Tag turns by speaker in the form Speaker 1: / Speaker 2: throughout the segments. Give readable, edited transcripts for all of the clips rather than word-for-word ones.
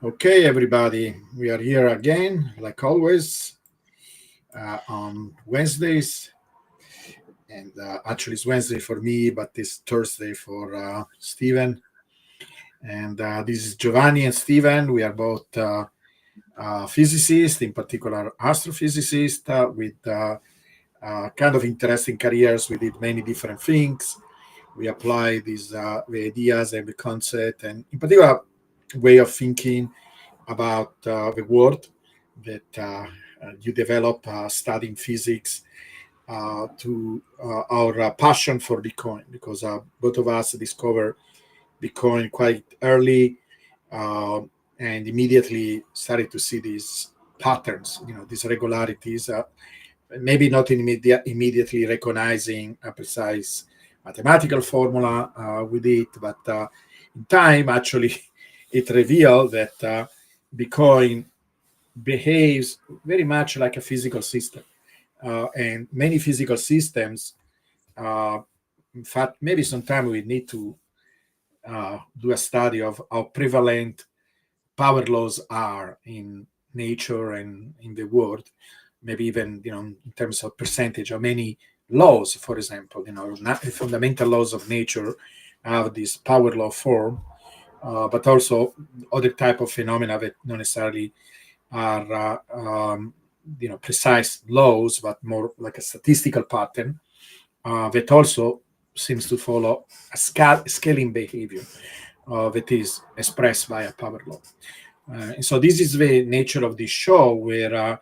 Speaker 1: Okay, everybody, we are here again, like always, on Wednesdays. And actually, it's Wednesday for me, but it's Thursday for Stephen. And this is Giovanni and Stephen. We are both physicists, in particular astrophysicists, with kind of interesting careers. We did many different things. We apply these the ideas and the concept, and in particular, way of thinking about the world that you develop studying physics to our passion for Bitcoin, because both of us discovered Bitcoin quite early uh, and immediately started to see these patterns, these regularities. Maybe not immediately recognizing a precise mathematical formula with it, but in time, actually, it revealed that Bitcoin behaves very much like a physical system. And many physical systems, uh, in fact, maybe sometime we need to do a study of how prevalent power laws are in nature and in the world, maybe even in terms of percentage, how many laws, for example, not fundamental laws of nature have this power law form, but also other type of phenomena that not necessarily are precise laws, but more like a statistical pattern that also seems to follow a scaling behavior that is expressed by a power law. And so this is the nature of this show, where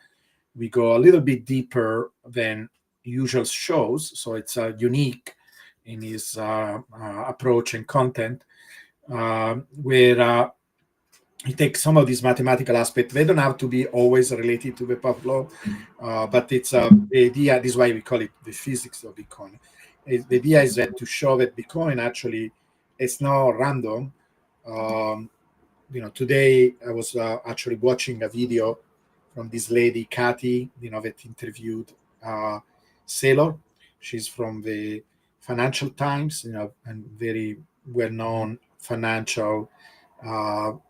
Speaker 1: we go a little bit deeper than usual shows. So it's unique in his approach and content, where he takes some of these mathematical aspects. They don't have to be always related to the power law, but it's the idea. This is why we call it the physics of Bitcoin. The idea is that to show that Bitcoin actually is not random. Um, Today I was actually watching a video from this lady, Kathy, that interviewed Saylor. She's from the Financial Times, and very well-known financial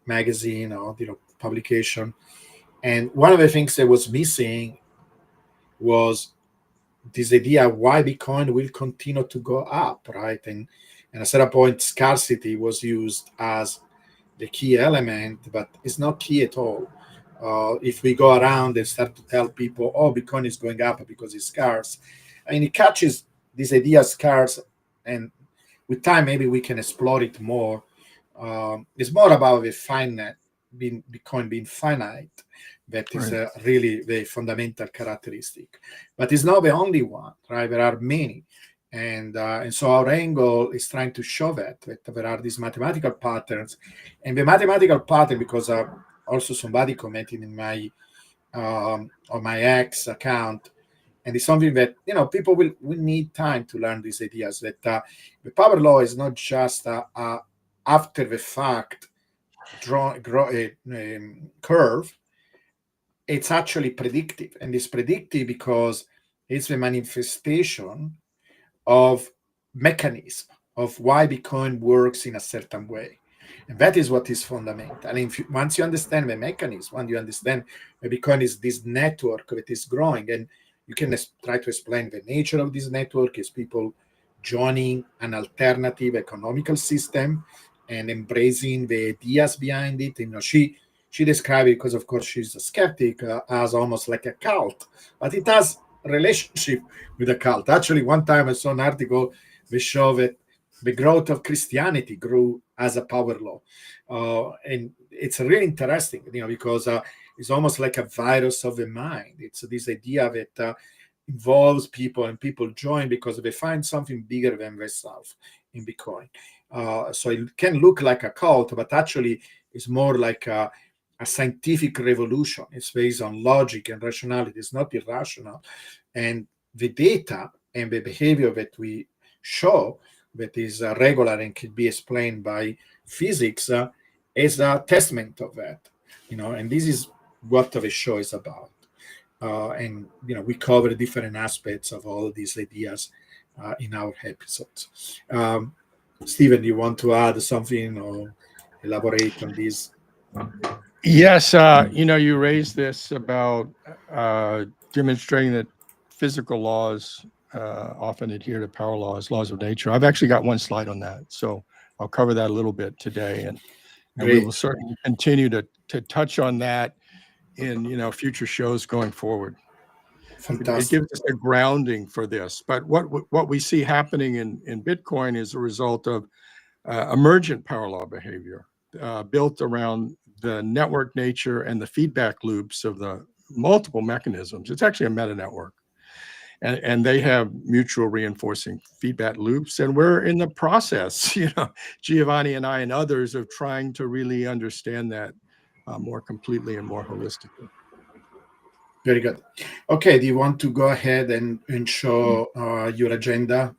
Speaker 1: magazine or publication. And one of the things that was missing was this idea why Bitcoin will continue to go up, right? And at a certain point, scarcity was used as the key element, but it's not key at all. If we go around and start to tell people, oh, Bitcoin is going up because it's scarce, I mean, it catches this idea scarce, and with time, maybe we can explore it more. It's more about the finite, Bitcoin being finite, that is
Speaker 2: Right.
Speaker 1: really the fundamental characteristic. But it's not the only one, right? There are many. And so our angle is trying to show that there are these mathematical patterns, and the mathematical pattern, because also somebody commented in my on my X account, and it's something that people will need time to learn these ideas. That the power law is not just after the fact curve. It's actually predictive, and it's predictive because it's the manifestation of mechanism of why Bitcoin works in a certain way. And that is what is fundamental. And once you understand the mechanism, when you understand that Bitcoin is this network that is growing, and you can try to explain the nature of this network is people joining an alternative economical system and embracing the ideas behind it. She described it, because of course she's a skeptic, as almost like a cult, but it has relationship with a cult. Actually, one time I saw an article that showed that the growth of Christianity grew as a power law, and it's really interesting, because it's almost like a virus of the mind. It's this idea that involves people, and people join because they find something bigger than themselves in Bitcoin. So it can look like a cult, but actually it's more like a scientific revolution. It's based on logic and rationality. It's not irrational. And the data and the behavior that we show that is regular and can be explained by physics is a testament of that. And this is what the show is about. And we cover different aspects of all of these ideas in our episodes. Stephen, do you want to add something or elaborate on this?
Speaker 2: Yes, you raised this about demonstrating that physical laws often adhere to power laws of nature. I've actually got one slide on that, so I'll cover that a little bit today, and we will
Speaker 1: Great.
Speaker 2: certainly continue to touch on that in future shows going forward. It
Speaker 1: Fantastic.
Speaker 2: gives us a grounding for this. But what we see happening in Bitcoin is a result of emergent power law behavior built around the network nature and the feedback loops of the multiple mechanisms. It's actually a meta network. And they have mutual reinforcing feedback loops. And we're in the process, Giovanni and I and others, of trying to really understand that more completely and more holistically.
Speaker 1: Very good. Okay, do you want to go ahead and show your agenda?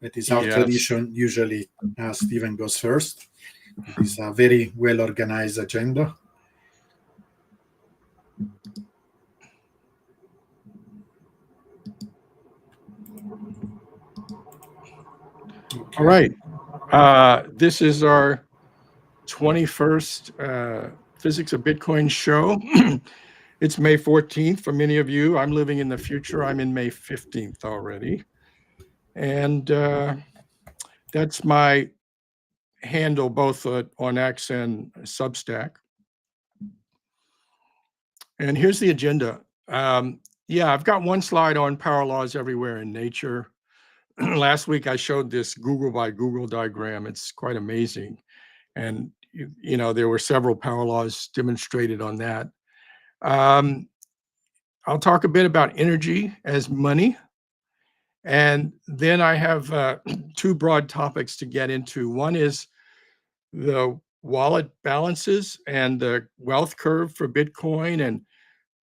Speaker 1: That is our
Speaker 2: Yes.
Speaker 1: tradition. Usually, Stephen goes first. It is a very well organized agenda. Okay.
Speaker 2: All right. This is our 21st Physics of Bitcoin show. It's May 14th for many of you. I'm living in the future. I'm in May 15th already. And that's my handle both on X and Substack. And here's the agenda. I've got one slide on power laws everywhere in nature. Last week, I showed this Google by Google diagram. It's quite amazing. And, there were several power laws demonstrated on that. I'll talk a bit about energy as money. And then I have two broad topics to get into. One is the wallet balances and the wealth curve for Bitcoin and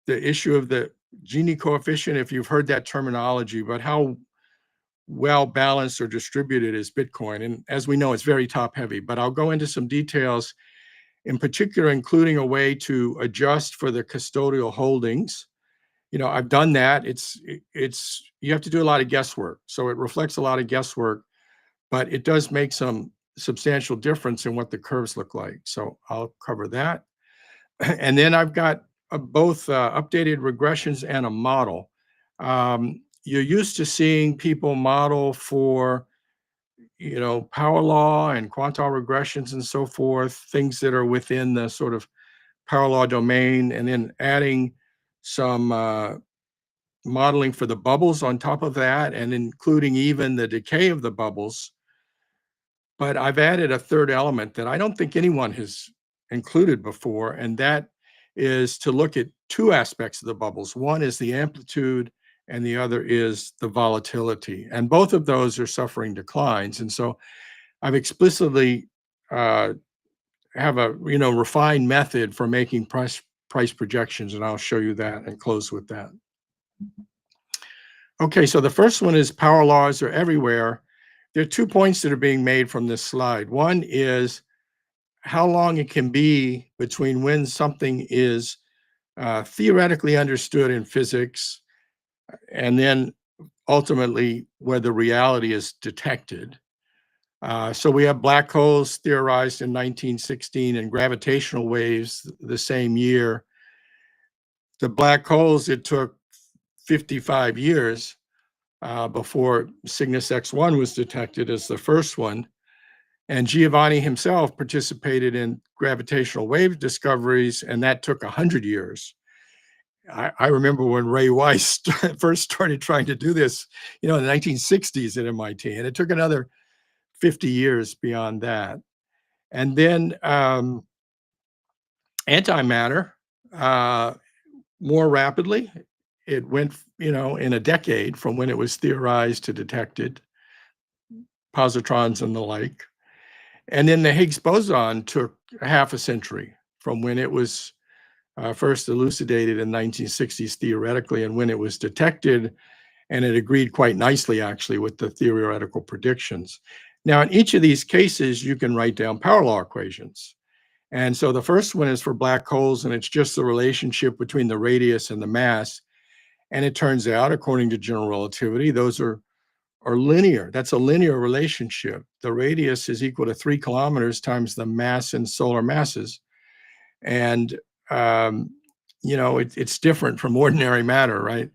Speaker 2: the issue of the Gini coefficient, if you've heard that terminology, but how well balanced or distributed is Bitcoin? And as we know, it's very top heavy, but I'll go into some details, in particular, including a way to adjust for the custodial holdings. I've done that. You have to do a lot of guesswork. So it reflects a lot of guesswork, but it does make some substantial difference in what the curves look like. So I'll cover that. And then I've got both updated regressions and a model. You're used to seeing people model for, power law and quantile regressions and so forth, things that are within the sort of power law domain, and then adding some modeling for the bubbles on top of that, and including even the decay of the bubbles. But I've added a third element that I don't think anyone has included before, and that is to look at two aspects of the bubbles. One is the amplitude, and the other is the volatility. And both of those are suffering declines. And so I've explicitly have a refined method for making price projections, and I'll show you that and close with that. Okay, so the first one is power laws are everywhere. There are 2 points that are being made from this slide. One is how long it can be between when something is theoretically understood in physics and then ultimately whether reality is detected. So we have black holes theorized in 1916 and gravitational waves the same year. The black holes, it took 55 years before Cygnus X1 was detected as the first one. And Giovanni himself participated in gravitational wave discoveries, and that took 100 years. I remember when Ray Weiss first started trying to do this, in the 1960s at MIT, and it took another 50 years beyond that. And then antimatter, more rapidly, it went, in a decade from when it was theorized to detected, positrons and the like. And then the Higgs boson took half a century from when it was first elucidated in 1960s theoretically and when it was detected, and it agreed quite nicely actually with the theoretical predictions. Now, in each of these cases, you can write down power law equations. And so the first one is for black holes, and it's just the relationship between the radius and the mass. And it turns out, according to general relativity, those are linear. That's a linear relationship. The radius is equal to 3 kilometers times the mass in solar masses. And it's different from ordinary matter, right?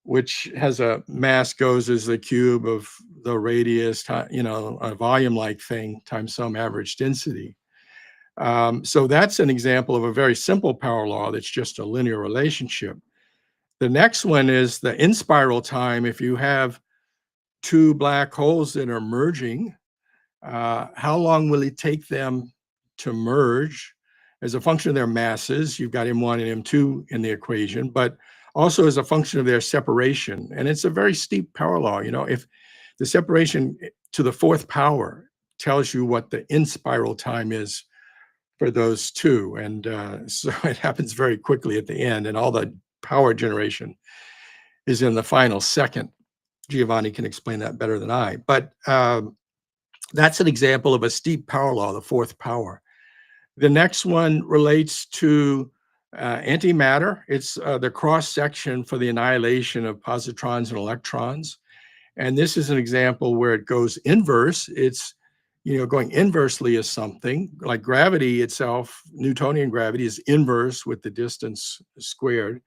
Speaker 2: Which has a mass goes as the cube of the radius, a volume-like thing times some average density. So that's an example of a very simple power law that's just a linear relationship. The next one is the in-spiral time. If you have two black holes that are merging, how long will it take them to merge? As a function of their masses, you've got M1 and M2 in the equation, but also as a function of their separation. And it's a very steep power law. If the separation to the fourth power tells you what the in-spiral time is for those two. And so it happens very quickly at the end, and all the power generation is in the final second. Giovanni can explain that better than I. But that's an example of a steep power law, the fourth power. The next one relates to antimatter. It's the cross section for the annihilation of positrons and electrons. And this is an example where it goes inverse. It's going inversely is something like gravity itself. Newtonian gravity is inverse with the distance squared.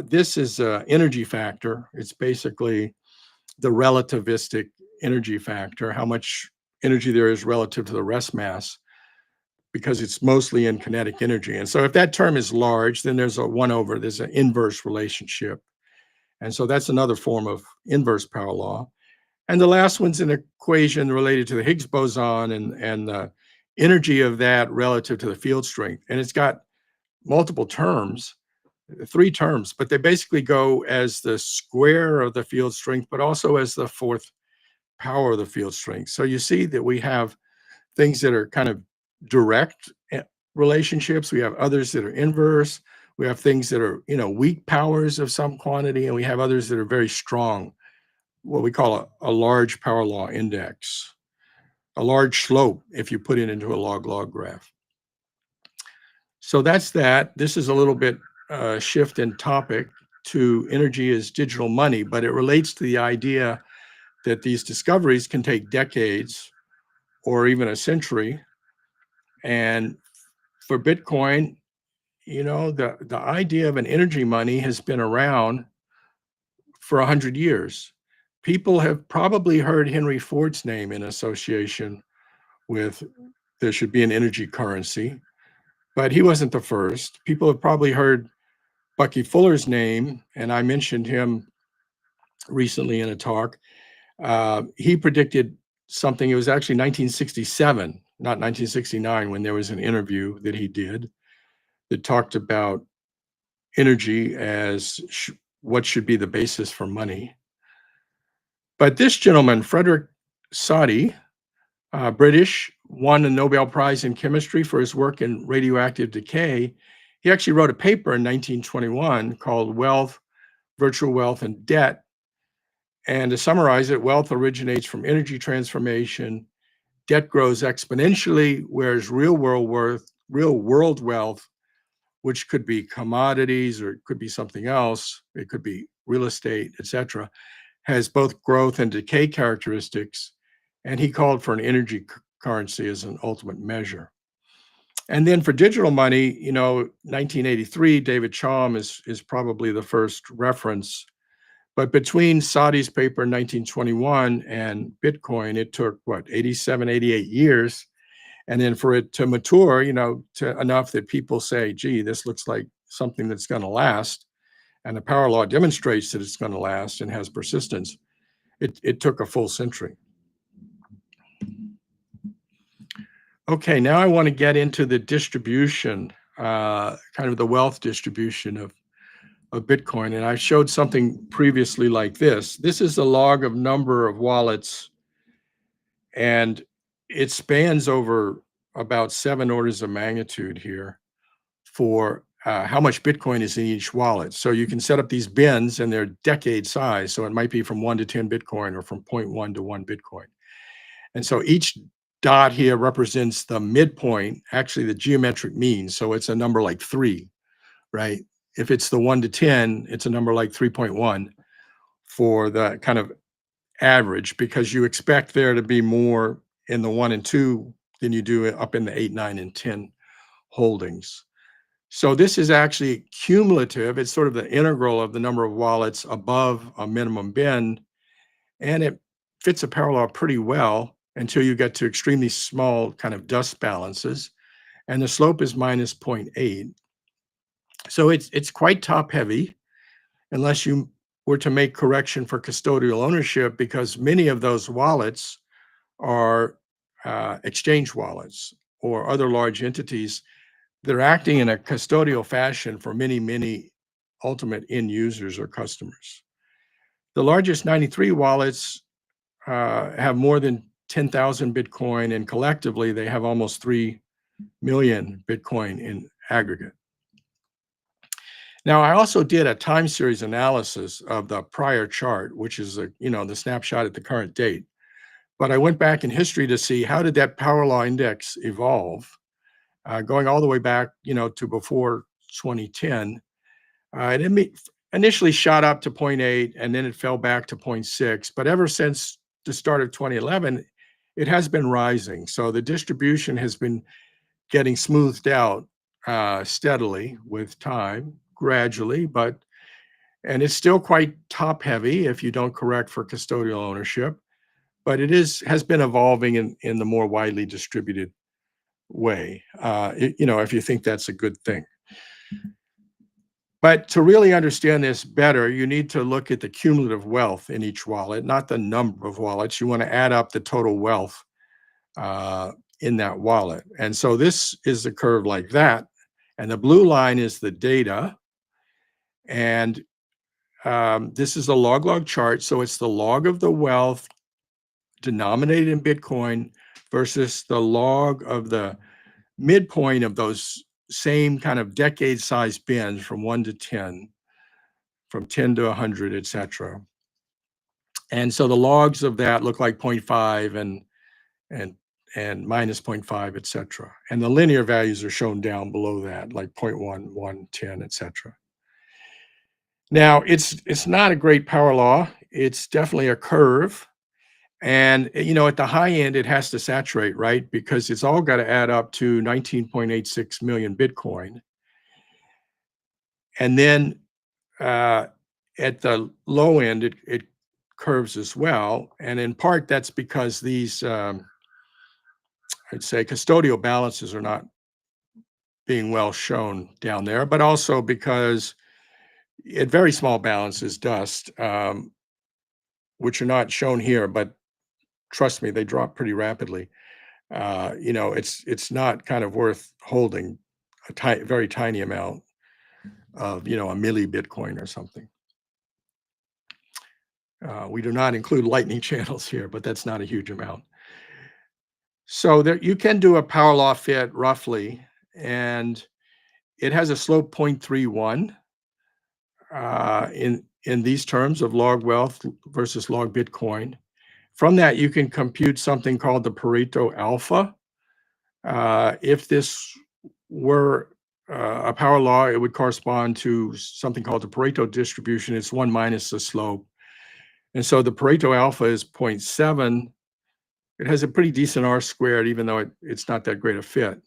Speaker 2: This is an energy factor. It's basically the relativistic energy factor, how much energy there is relative to the rest mass, because it's mostly in kinetic energy. And so if that term is large, then there's there's an inverse relationship. And so that's another form of inverse power law. And the last one's an equation related to the Higgs boson and the energy of that relative to the field strength. And it's got multiple terms, 3 terms, but they basically go as the square of the field strength, but also as the fourth power of the field strength. So you see that we have things that are kind of direct relationships. We have others that are inverse. We have things that are, weak powers of some quantity, and we have others that are very strong, what we call a large power law index, a large slope if you put it into a log-log graph. So that's that. This is a little bit shift in topic to energy as digital money, but it relates to the idea that these discoveries can take decades or even a century. And for Bitcoin, the idea of an energy money has been around for 100 years. People have probably heard Henry Ford's name in association with there should be an energy currency, but he wasn't the first. People have probably heard Bucky Fuller's name, and I mentioned him recently in a talk. He predicted something. It was actually 1967, not 1969, when there was an interview that he did that talked about energy as what should be the basis for money. But this gentleman, Frederick Soddy, British, won a Nobel Prize in chemistry for his work in radioactive decay. He actually wrote a paper in 1921 called Wealth, Virtual Wealth, and Debt. And to summarize it, wealth originates from energy transformation, debt grows exponentially, whereas real world wealth, which could be commodities or it could be something else, it could be real estate, etc., has both growth and decay characteristics. And he called for an energy currency as an ultimate measure. And then for digital money, 1983, David Chaum is probably the first reference. But between Soddy's paper in 1921 and Bitcoin, it took 87, 88 years. And then for it to mature, to enough that people say, gee, this looks like something that's going to last. And the power law demonstrates that it's going to last and has persistence. It took a full century. Okay, now I want to get into the distribution, kind of the wealth distribution of Bitcoin. And I showed something previously like this. This is the log of number of wallets, and it spans over about 7 orders of magnitude here for how much Bitcoin is in each wallet. So you can set up these bins, and they're decade size. So it might be from 1 to 10 Bitcoin or from 0.1 to 1 Bitcoin. And so each dot here represents the midpoint, actually the geometric mean. So it's a number like 3, right? If it's the 1 to 10, it's a number like 3.1 for the kind of average, because you expect there to be more in the 1 and 2 than you do up in the 8, 9, and 10 holdings. So this is actually cumulative. It's sort of the integral of the number of wallets above a minimum bin, and it fits a parallel pretty well until you get to extremely small kind of dust balances, and the slope is minus 0.8. So it's quite top heavy unless you were to make correction for custodial ownership, because many of those wallets are exchange wallets or other large entities that are acting in a custodial fashion for many, many ultimate end users or customers. The largest 93 wallets have more than 10,000 Bitcoin, and collectively they have almost 3 million Bitcoin in aggregate. Now, I also did a time series analysis of the prior chart, which is the snapshot at the current date. But I went back in history to see how did that power law index evolve, going all the way back, to before 2010. It initially shot up to 0.8, and then it fell back to 0.6. But ever since the start of 2011, it has been rising. So the distribution has been getting smoothed out steadily with time, gradually, and it's still quite top heavy if you don't correct for custodial ownership, but it has been evolving in the more widely distributed way, if you think that's a good thing. But to really understand this better, you need to look at the cumulative wealth in each wallet, not the number of wallets. You want to add up the total wealth in that wallet. And so this is a curve like that. And the blue line is the data. And this is a log chart. So it's the log of the wealth denominated in Bitcoin versus the log of the midpoint of those same kind of decade-sized bins from 1 to 10, from 10 to 100, etc. And so the logs of that look like 0.5 and minus 0.5, etc. And the linear values are shown down below that, like 0.1, 1, 10, etc. Now, it's not a great power law. It's definitely a curve. And, at the high end, it has to saturate, right? Because it's all got to add up to 19.86 million Bitcoin. And then at the low end, it curves as well. And in part, that's because these, I'd say, custodial balances are not being well shown down there, but also because at very small balances, dust, which are not shown here, but trust me, they drop pretty rapidly. It's not kind of worth holding a very tiny amount of, a milli Bitcoin or something. We do not include lightning channels here, but that's not a huge amount. So there, you can do a power law fit roughly, and it has a slope 0.31 in these terms of log wealth versus log Bitcoin. From that, you can compute something called the Pareto alpha. If this were a power law, it would correspond to something called the Pareto distribution. It's 1 minus the slope. And so the Pareto alpha is 0.7. It has a pretty decent R squared, even though it's not that great a fit.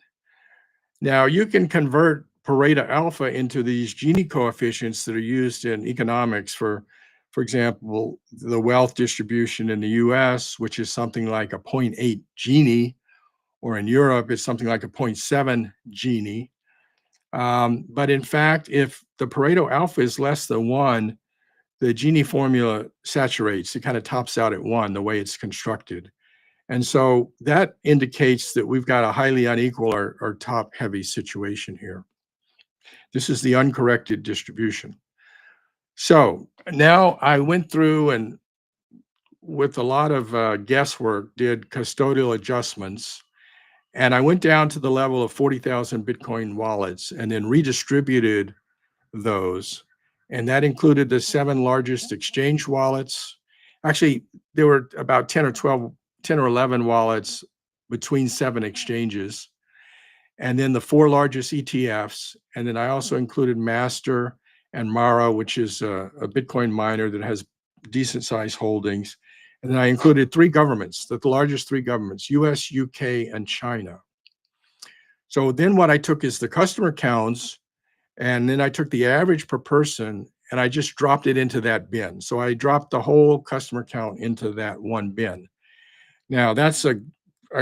Speaker 2: Now, you can convert Pareto alpha into these Gini coefficients that are used in economics for example, the wealth distribution in the US, which is something like a 0.8 Gini, or in Europe, it's something like a 0.7 Gini. But in fact, if the Pareto alpha is less than 1, the Gini formula saturates. It kind of tops out at 1, the way it's constructed. And so that indicates that we've got a highly unequal or top-heavy situation here. This is the uncorrected distribution. So now I went through and, with a lot of guesswork, did custodial adjustments. And I went down to the level of 40,000 Bitcoin wallets and then redistributed those. And that included the 7 largest exchange wallets. Actually, there were about 10 or 11 wallets between 7 exchanges. And then the 4 largest ETFs. And then I also included Master and Mara, which is a Bitcoin miner that has decent size holdings. And then I included 3 governments, the largest 3 governments, US, UK, and China. So then what I took is the customer counts And then I took the average per person and I just dropped it into that bin. So I dropped the whole customer count into that one bin. Now that's a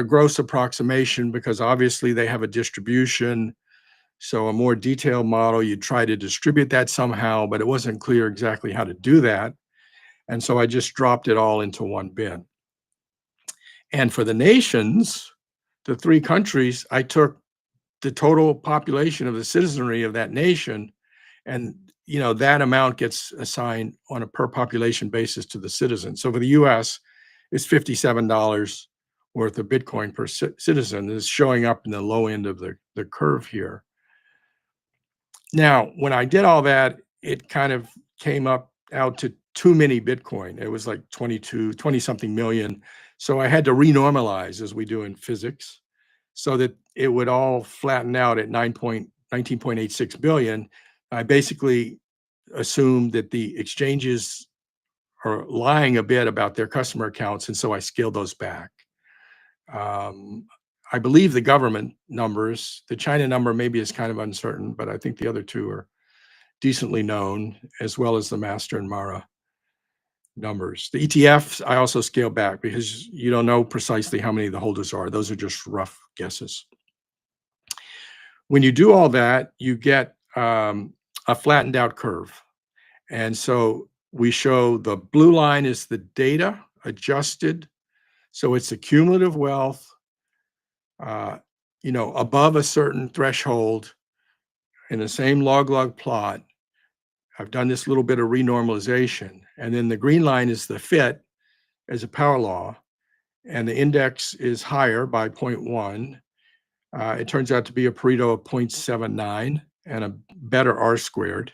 Speaker 2: gross approximation because obviously they have a distribution. So a more detailed model, you try to distribute that somehow, but it wasn't clear exactly how to do that. And so I just dropped it all into one bin. And for the nations, the 3 countries, I took the total population of the citizenry of that nation, and that amount gets assigned on a per population basis to the citizen. So for the US, it's $57 worth of Bitcoin per citizen. Is showing up in the low end of the curve here. Now, when I did all that, it kind of came up out to too many Bitcoin. It was like 20 something million. So I had to renormalize, as we do in physics, so that it would all flatten out at 19.86 billion. I basically assumed that the exchanges are lying a bit about their customer accounts, and so I scaled those back. I believe the government numbers, the China number maybe is kind of uncertain, but I think the other 2 are decently known, as well as the Master and Mara numbers. The ETFs, I also scale back because you don't know precisely how many the holders are. Those are just rough guesses. When you do all that, you get a flattened out curve. And so we show the blue line is the data adjusted. So it's the cumulative wealth, above a certain threshold in the same log plot. I've done this little bit of renormalization. And then the green line is the fit as a power law. And the index is higher by 0.1. It turns out to be a Pareto of 0.79 and a better R squared.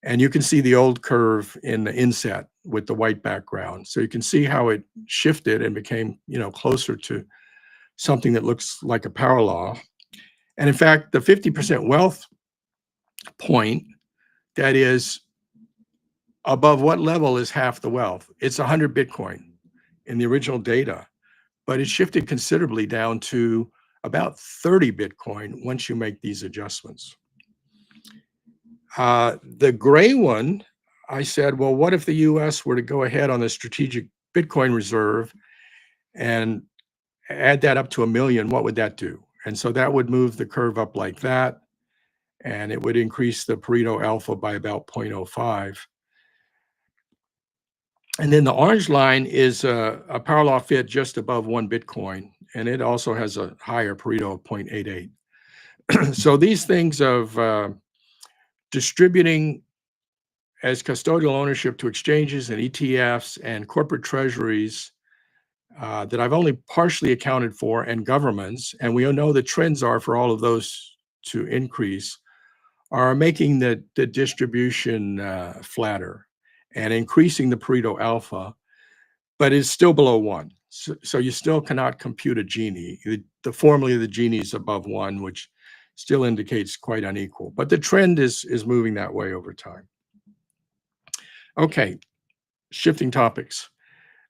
Speaker 2: And you can see the old curve in the inset with the white background. So you can see how it shifted and became, closer to something that looks like a power law. And in fact, the 50% wealth point, that is above what level is half the wealth? It's 100 Bitcoin in the original data, but it shifted considerably down to about 30 Bitcoin once you make these adjustments. The gray one, I said, well, what if the US were to go ahead on the strategic Bitcoin reserve and add that up to 1 million? What would that do? And so that would move the curve up like that, and it would increase the Pareto alpha by about 0.05. And then the orange line is a power law fit just above 1 Bitcoin, and it also has a higher Pareto of 0.88. So these things of distributing as custodial ownership to exchanges and ETFs and corporate treasuries that I've only partially accounted for, and governments, and we know the trends are for all of those to increase, are making the distribution flatter and increasing the Pareto alpha, but it's still below 1. So you still cannot compute a Gini. The formula of the Gini is above 1, which still indicates quite unequal. But the trend is moving that way over time. Okay, shifting topics.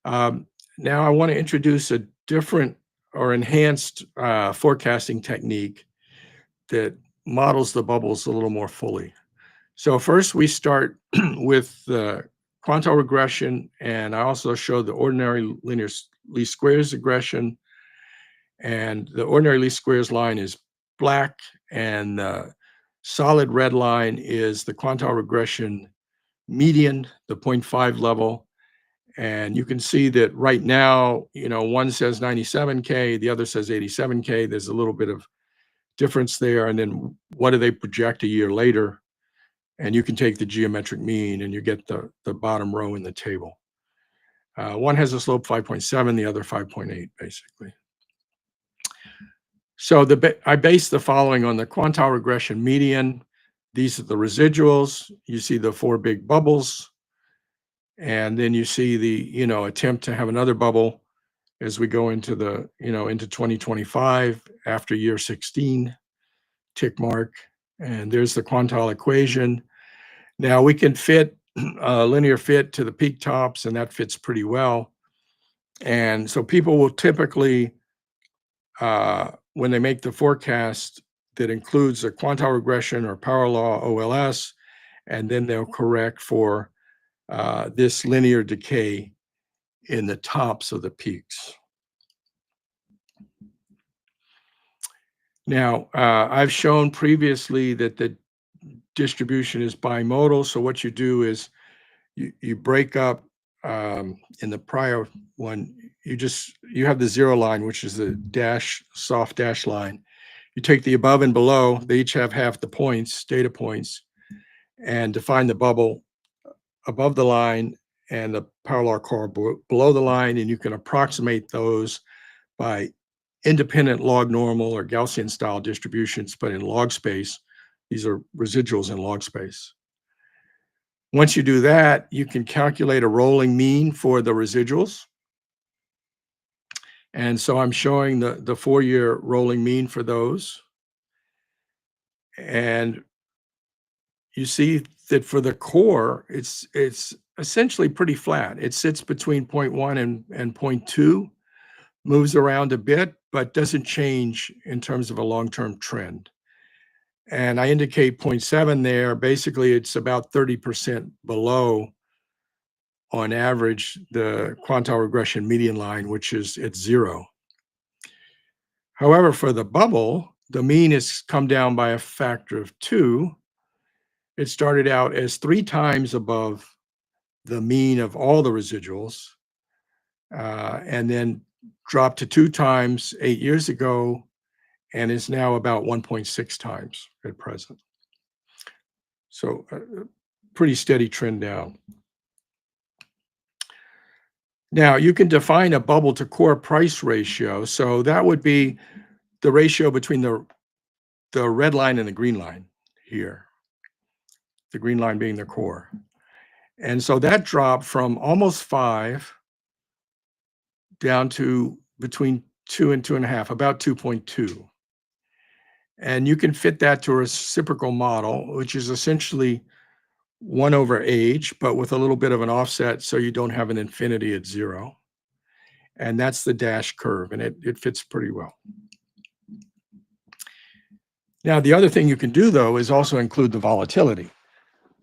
Speaker 2: Now I want to introduce a different or enhanced forecasting technique that models the bubbles a little more fully. So first we start with the quantile regression, and I also show the ordinary linear least squares regression. And the ordinary least squares line is black, and the solid red line is the quantile regression median, the 0.5 level. And you can see that right now, one says 97K, the other says 87K. There's a little bit of difference there. And then what do they project a year later? And you can take the geometric mean and you get the bottom row in the table. One has a slope 5.7, the other 5.8, basically. So I base the following on the quantile regression median. These are the residuals. You see the 4 big bubbles. And then you see the, attempt to have another bubble as we go into into 2025 after year 16 tick mark. And there's the quantile equation. Now we can fit a linear fit to the peak tops, and that fits pretty well. And so people will typically, when they make the forecast, that includes a quantile regression or power law OLS, and then they'll correct for this linear decay in the tops of the peaks. Now, I've shown previously that the distribution is bimodal. So what you do is you break up in the prior one, you have the zero line, which is the soft dash line. You take the above and below, they each have half the points, data points, and define the bubble above the line and the power law core below the line, and you can approximate those by independent log normal or Gaussian style distributions, but in log space. These are residuals in log space. Once you do that, you can calculate a rolling mean for the residuals. And so I'm showing the 4-year rolling mean for those. And you see that for the core, it's essentially pretty flat. It sits between 0.1 and 0.2, moves around a bit, but doesn't change in terms of a long-term trend. And I indicate 0.7 there. Basically, it's about 30% below, on average, the quantile regression median line, which is at 0. However, for the bubble, the mean has come down by a factor of 2. It started out as 3 times above the mean of all the residuals, and then dropped to 2 times 8 years ago, and is now about 1.6 times at present. So a pretty steady trend down. Now, you can define a bubble to core price ratio. So that would be the ratio between the red line and the green line here, the green line being the core. And so that dropped from almost 5 down to between 2 and 2.5, about 2.2. And you can fit that to a reciprocal model, which is essentially 1 over age, but with a little bit of an offset so you don't have an infinity at 0. And that's the dash curve, and it fits pretty well. Now, the other thing you can do, though, is also include the volatility.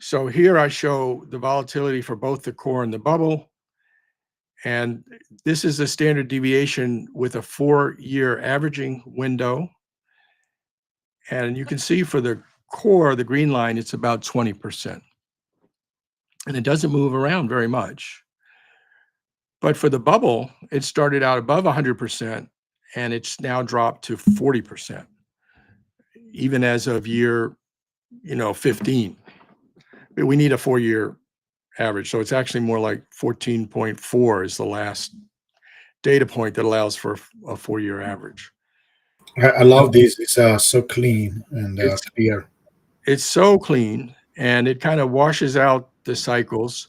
Speaker 2: So here I show the volatility for both the core and the bubble. And this is a standard deviation with a 4-year averaging window. And you can see for the core, the green line, it's about 20%. And it doesn't move around very much. But for the bubble, it started out above 100%, and it's now dropped to 40%, even as of year 15. We need a 4-year average. So it's actually more like 14.4 is the last data point that allows for a 4-year average.
Speaker 1: I love this. It's so clean and clear.
Speaker 2: It's so clean, and it kind of washes out the cycles,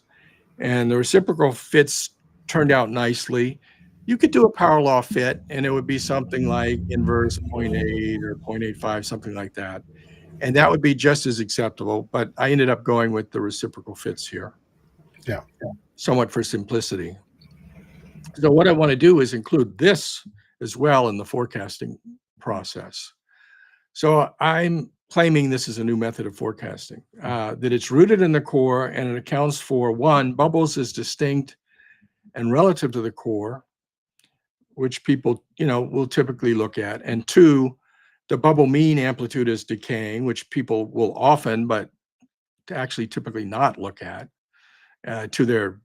Speaker 2: and the reciprocal fits turned out nicely. You could do a power law fit, and it would be something like inverse 0.8 or 0.85, something like that. And that would be just as acceptable, but I ended up going with the reciprocal fits here.
Speaker 1: Yeah.
Speaker 2: Somewhat for simplicity. So what I want to do is include this as well in the forecasting process. So I'm claiming this is a new method of forecasting, that it's rooted in the core, and it accounts for, 1, bubbles is distinct and relative to the core, which people, will typically look at. And 2, the bubble mean amplitude is decaying, which people will often, but actually typically not look at, to their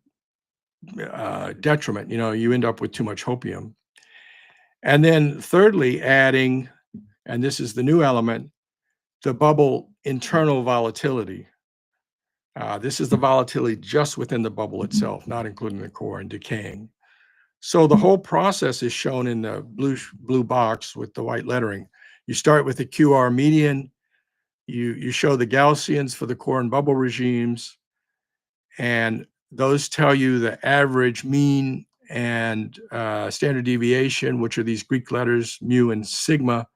Speaker 2: detriment. You end up with too much hopium. And then thirdly, adding, and this is the new element, the bubble internal volatility. This is the volatility just within the bubble itself, not including the core and decaying. So the whole process is shown in the blue box with the white lettering. You start with the QR median. You show the Gaussians for the core and bubble regimes, and those tell you the average, mean, and standard deviation, which are these Greek letters, mu and sigma.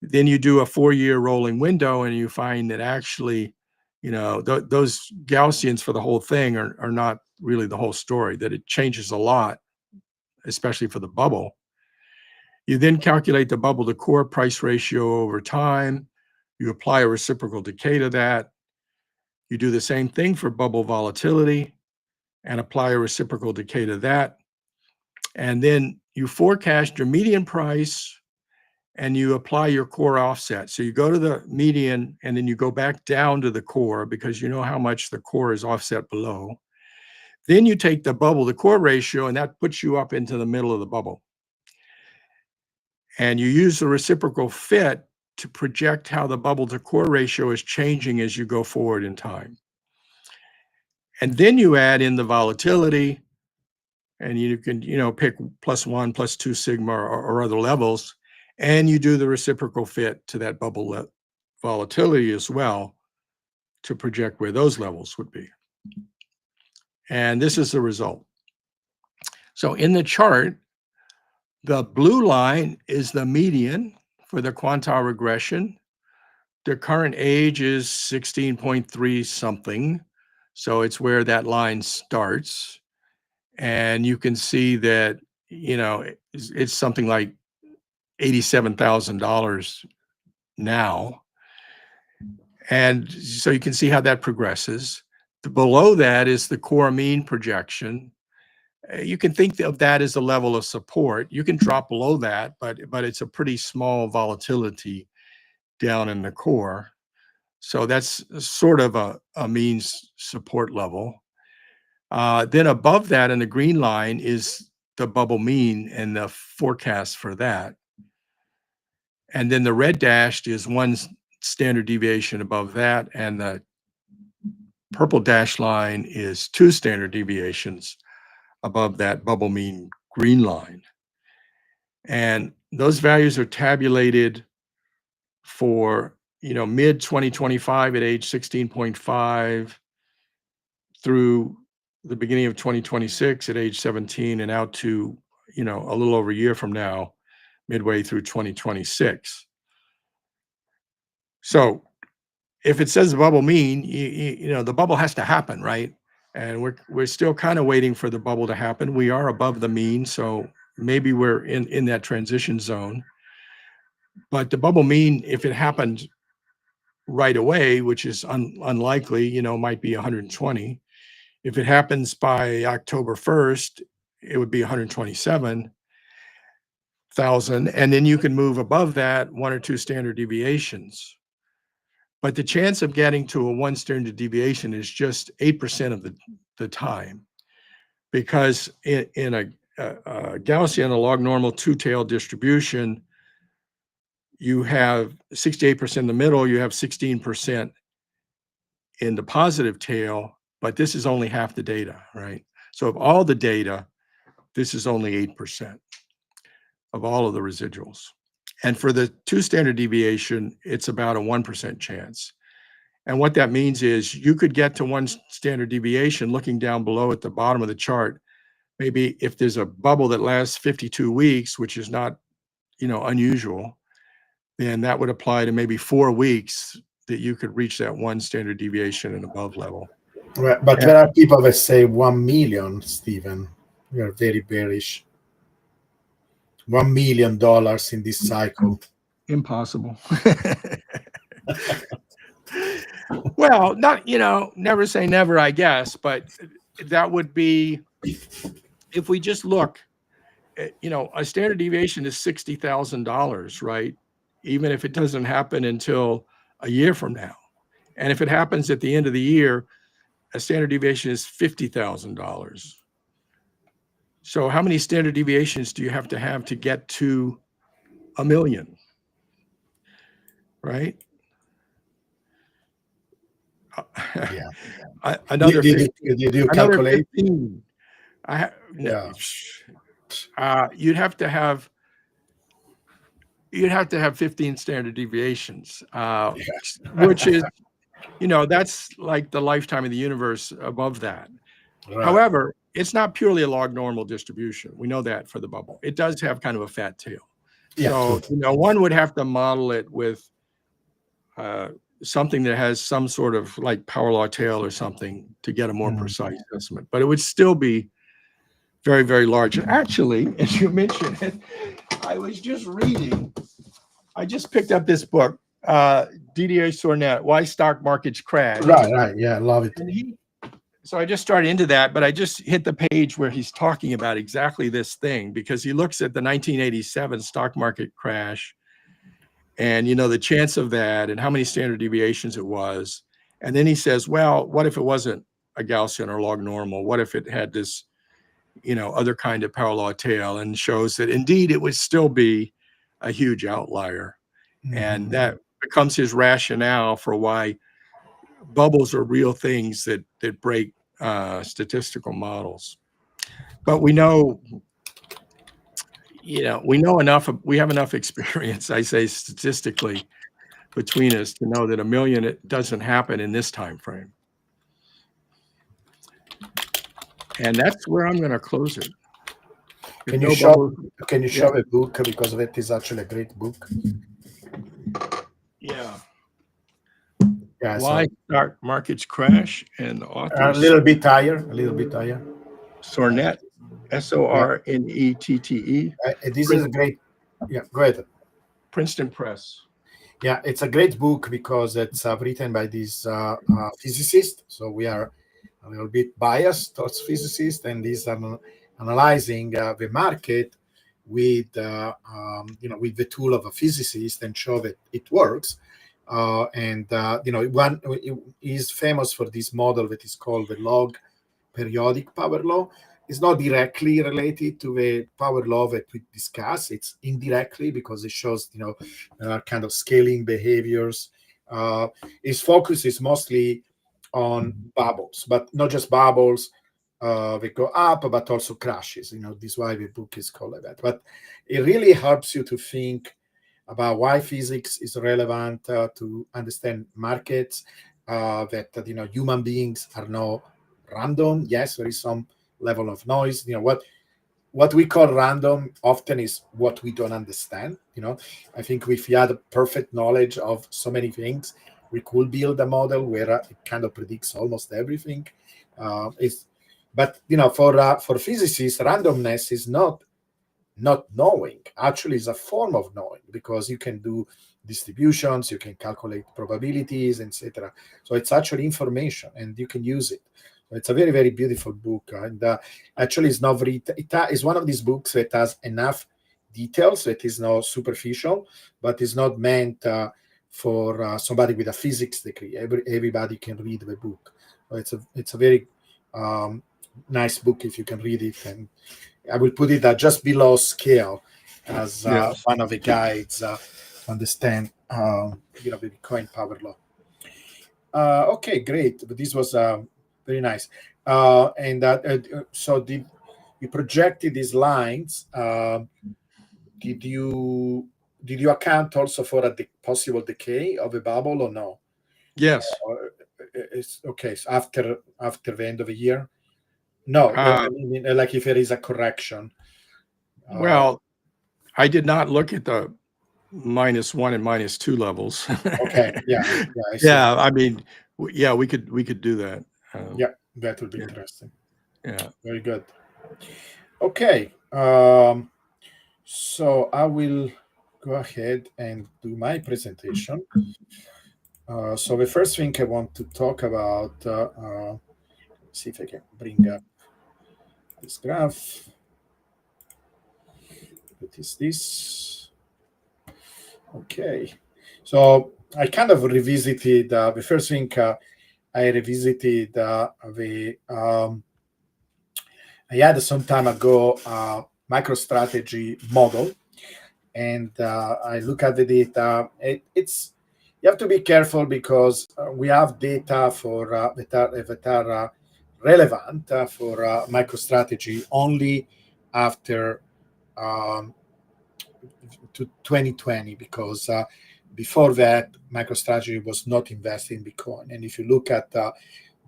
Speaker 2: Then you do a 4-year rolling window, and you find that actually, those Gaussians for the whole thing are not really the whole story, that it changes a lot, especially for the bubble. You then calculate the bubble to core price ratio over time. You apply a reciprocal decay to that. You do the same thing for bubble volatility and apply a reciprocal decay to that. And then you forecast your median price and you apply your core offset. So you go to the median and then you go back down to the core because you know how much the core is offset below. Then you take the bubble to core ratio and that puts you up into the middle of the bubble. And you use the reciprocal fit to project how the bubble to core ratio is changing as you go forward in time. And then you add in the volatility and you can, pick +1, +2 sigma or other levels, and you do the reciprocal fit to that bubble volatility as well to project where those levels would be. And this is the result. So in the chart, the blue line is the median for the quantile regression. The current age is 16.3 something. So it's where that line starts. And you can see that, it's something like $87,000 now. And so you can see how that progresses. Below that is the core mean projection. You can think of that as a level of support. You can drop below that, but it's a pretty small volatility down in the core. So that's sort of a means support level. Then above that in the green line is the bubble mean and the forecast for that. And then the red dashed is one standard deviation above that. And the purple dashed line is 2 standard deviations above that bubble mean green line. And those values are tabulated for, mid 2025 at age 16.5 through the beginning of 2026 at age 17 and out to, a little over a year from now, midway through 2026. So if it says the bubble mean, the bubble has to happen, right? And we're still kind of waiting for the bubble to happen. We are above the mean, so maybe we're in that transition zone. But the bubble mean, if it happened right away, which is unlikely, might be 120. If it happens by October 1st, it would be 127,000. And then you can move above that 1 or 2 standard deviations. But the chance of getting to a 1 standard deviation is just 8% of the time. Because in a Gaussian, a log normal 2-tailed distribution, you have 68% in the middle, you have 16% in the positive tail, but this is only half the data, right? So of all the data, this is only 8% of all of the residuals. And for the 2 standard deviation, it's about a 1% chance. And what that means is you could get to 1 standard deviation looking down below at the bottom of the chart. Maybe if there's a bubble that lasts 52 weeks, which is not, unusual, then that would apply to maybe 4 weeks that you could reach that 1 standard deviation and above level.
Speaker 1: Right, but there are people that say 1 million, Stephen. We are very bearish. $1 million in this cycle.
Speaker 2: Impossible. Well, not, never say never, I guess, but that would be, if we just look, a standard deviation is $60,000, right? Even if it doesn't happen until a year from now. And if it happens at the end of the year, a standard deviation is $50,000. So how many standard deviations do you have to get to 1 million? Right?
Speaker 1: Yeah.
Speaker 2: Another
Speaker 1: Did you calculate?
Speaker 2: 15. You'd have to have 15 standard deviations, which is, that's like the lifetime of the universe above that. Right. However, it's not purely a log normal distribution. We know that for the bubble. It does have kind of a fat tail. Yeah, so, one would have to model it with something that has some sort of like power law tail or something to get a more precise estimate. But it would still be very, very large. And actually, as you mentioned, I was just reading. I just picked up this book, Didier Sornet, Why Stock Markets Crash.
Speaker 1: Right. Yeah, I love it.
Speaker 2: And so I just started into that, but I just hit the page where he's talking about exactly this thing, because he looks at the 1987 stock market crash and, the chance of that and how many standard deviations it was. And then he says, well, what if it wasn't a Gaussian or log normal? What if it had this, other kind of power law tail, and shows that indeed it would still be a huge outlier. And that becomes his rationale for why bubbles are real things that break statistical models. But we know enough. We have enough experience, I say, statistically, between us to know that 1 million, it doesn't happen in this time frame. And that's where I'm going to close it.
Speaker 1: Can you show a book, because it is actually a great book?
Speaker 2: Yeah.
Speaker 1: Why
Speaker 2: stock markets crash, and the author
Speaker 1: a little bit higher.
Speaker 2: Sornet, Sornette.
Speaker 1: This is a great. Yeah, go ahead.
Speaker 2: Princeton Press.
Speaker 1: Yeah, it's a great book because it's written by this physicist. So we are a little bit biased towards physicists, and he's analyzing the market with with the tool of a physicist and show that it works. One is famous for this model that is called the log periodic power law. It's not directly related to the power law that we discuss. It's indirectly, because it shows kind of scaling behaviors. Its focus is mostly on bubbles, but not just bubbles that go up, but also crashes. This is why the book is called like that. But it really helps you to think about why physics is relevant to understand markets, that human beings are not random. Yes, there is some level of noise. What we call random often is what we don't understand. I think if we had a perfect knowledge of so many things, we could build a model where it kind of predicts almost everything. But for physicists, randomness is not knowing. Actually, is a form of knowing, because you can do distributions, you can calculate probabilities, etc. So it's actually information, and you can use it. So it's a very, very beautiful book, and actually, it's not very. It is one of these books that has enough details that is not superficial, but is not meant for somebody with a physics degree. Everybody can read the book. So it's a very nice book if you can read it, and I will put it just below scale as one of the guides to understand the Bitcoin power law. Okay, great. But this was very nice. So did you projected these lines? Did you account also for a possible decay of a bubble or no?
Speaker 2: Yes.
Speaker 1: It's okay. So after the end of the year. No, I mean, like if there is a correction.
Speaker 2: Well, I did not look at the -1 and -2 levels.
Speaker 1: Okay. Yeah.
Speaker 2: Yeah. I mean, yeah, we could do that.
Speaker 1: Yeah, that would be interesting.
Speaker 2: Yeah.
Speaker 1: Very good. Okay. So I will go ahead and do my presentation. So the first thing I want to talk about, let's see if I can bring up this graph. What is this? Okay. So I kind of revisited the first thing. I revisited I had some time ago MicroStrategy model, and I look at the data. It's you have to be careful, because we have data for that are relevant for MicroStrategy only after to 2020, because before that, MicroStrategy was not investing in Bitcoin. And if you look at the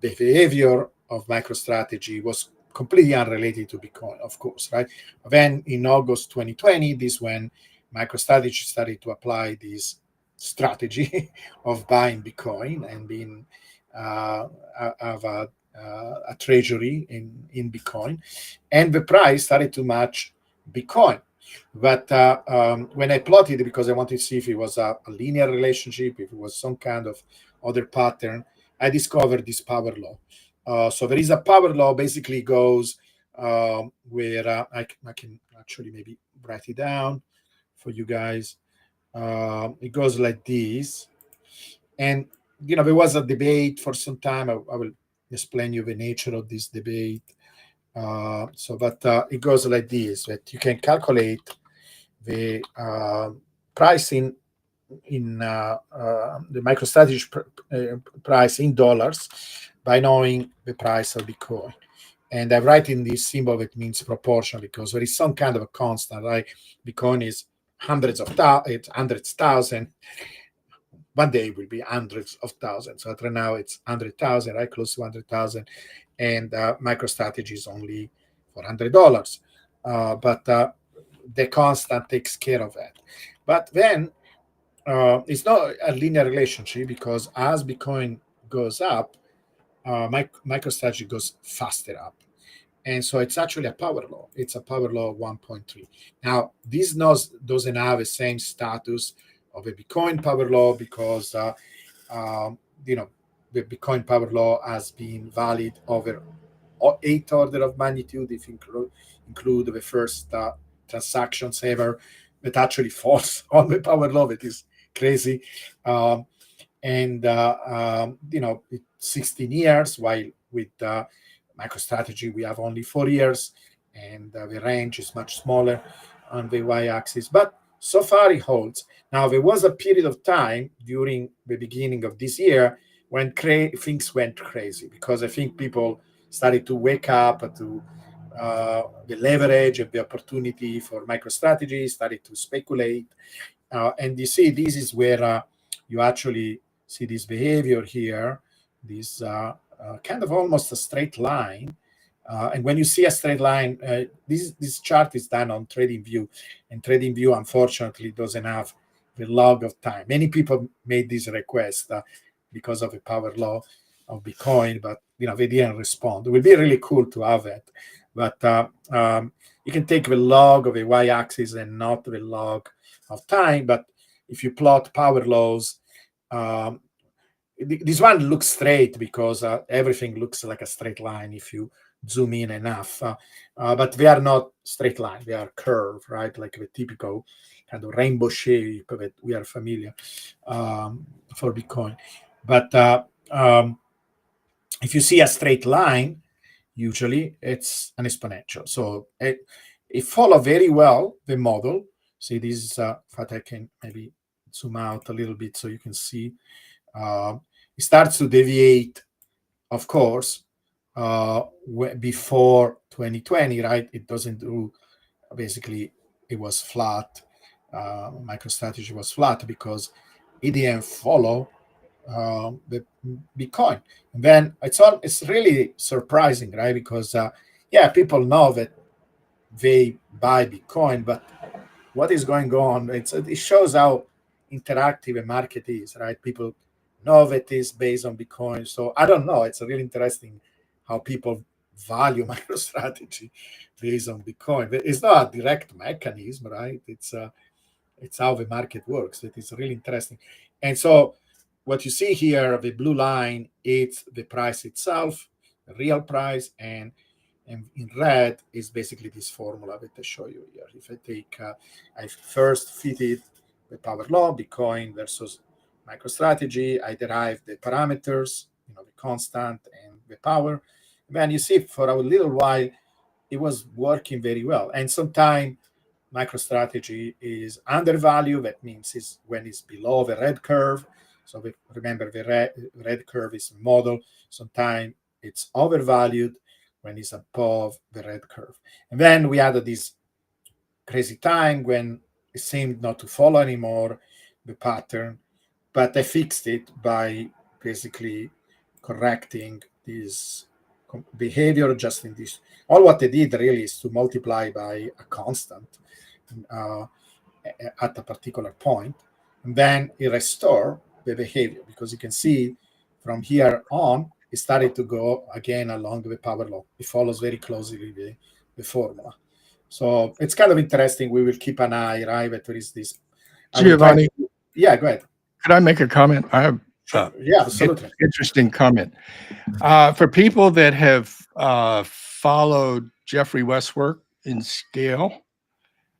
Speaker 1: behavior of MicroStrategy, was completely unrelated to Bitcoin, of course, right? Then in August 2020, this when MicroStrategy started to apply this strategy of buying Bitcoin and being have a treasury in Bitcoin, and the price started to match Bitcoin. But when I plotted it, because I wanted to see if it was a linear relationship, if it was some kind of other pattern, I discovered this power law. So there is a power law, basically goes where I can actually maybe write it down for you guys. It goes like this. And, there was a debate for some time. I will explain you the nature of this debate. But it goes like this, that you can calculate the price in the MicroStrategy price in dollars by knowing the price of Bitcoin. And I write in this symbol that means proportional, because there is some kind of a constant, right? Bitcoin is it's hundreds thousand. One day it will be hundreds of thousands. So right now it's 100,000, right? Close to 100,000. And MicroStrategy is only $400. But the constant takes care of that. But then it's not a linear relationship, because as Bitcoin goes up, MicroStrategy goes faster up. And so it's actually a power law. It's a power law of 1.3. Now, this doesn't have the same status of a Bitcoin power law, because um, you know the Bitcoin power law has been valid over 8 order of magnitude, if you include the first transactions ever, that actually falls on the power law. That is crazy. Um, and it's 16 years, while with MicroStrategy we have only 4 years, and the range is much smaller on the y-axis. But so far it holds. Now, there was a period of time during the beginning of this year when things went crazy, because I think people started to wake up to the leverage and the opportunity for MicroStrategy, started to speculate. And you see, this is where you actually see this behavior here, this kind of almost a straight line. And when you see a straight line, this chart is done on TradingView, and TradingView unfortunately doesn't have the log of time. Many people made this request because of the power law of Bitcoin, but they didn't respond. It would be really cool to have it, but you can take the log of the y-axis and not the log of time. But if you plot power laws, um, this one looks straight, because everything looks like a straight line if you zoom in enough. But they are not straight line; they are curved, right? Like the typical kind of rainbow shape that we are familiar for Bitcoin. But if you see a straight line, usually it's an exponential. So it follow very well the model. See, this is in fact, I can maybe zoom out a little bit so you can see. It starts to deviate, of course, before 2020, right? It doesn't do, basically, it was flat. MicroStrategy was flat because it didn't follow the Bitcoin. And then it's really surprising, right? Because yeah, people know that they buy Bitcoin, but what is going on? It shows how interactive a market is, right? People know that it's based on Bitcoin. So I don't know. It's really interesting how people value MicroStrategy based on Bitcoin. It's not a direct mechanism, right? It's how the market works. It is really interesting. And so what you see here, the blue line, it's the price itself, the real price, and in red is basically this formula that I show you here. If I take, I first fitted the power law, Bitcoin versus MicroStrategy, I derive the parameters, the constant and the power. And then you see for a little while, it was working very well. And sometimes MicroStrategy is undervalued. That means it's when it's below the red curve. So remember, the red curve is a model. Sometimes it's overvalued when it's above the red curve. And then we had this crazy time when it seemed not to follow anymore the pattern, but I fixed it by basically correcting this behavior, adjusting this. All what I did really is to multiply by a constant uh, at a particular point, and then it restore the behavior, because you can see from here on it started to go again along the power law. It follows very closely the formula. So it's kind of interesting. We will keep an eye, right? But there is this. I will try
Speaker 2: Giovanni,
Speaker 1: to. Yeah, go ahead.
Speaker 2: could I make a comment? I have
Speaker 1: Sure. Yeah, absolutely.
Speaker 2: interesting comment. For people that have followed Jeffrey West's work in scale,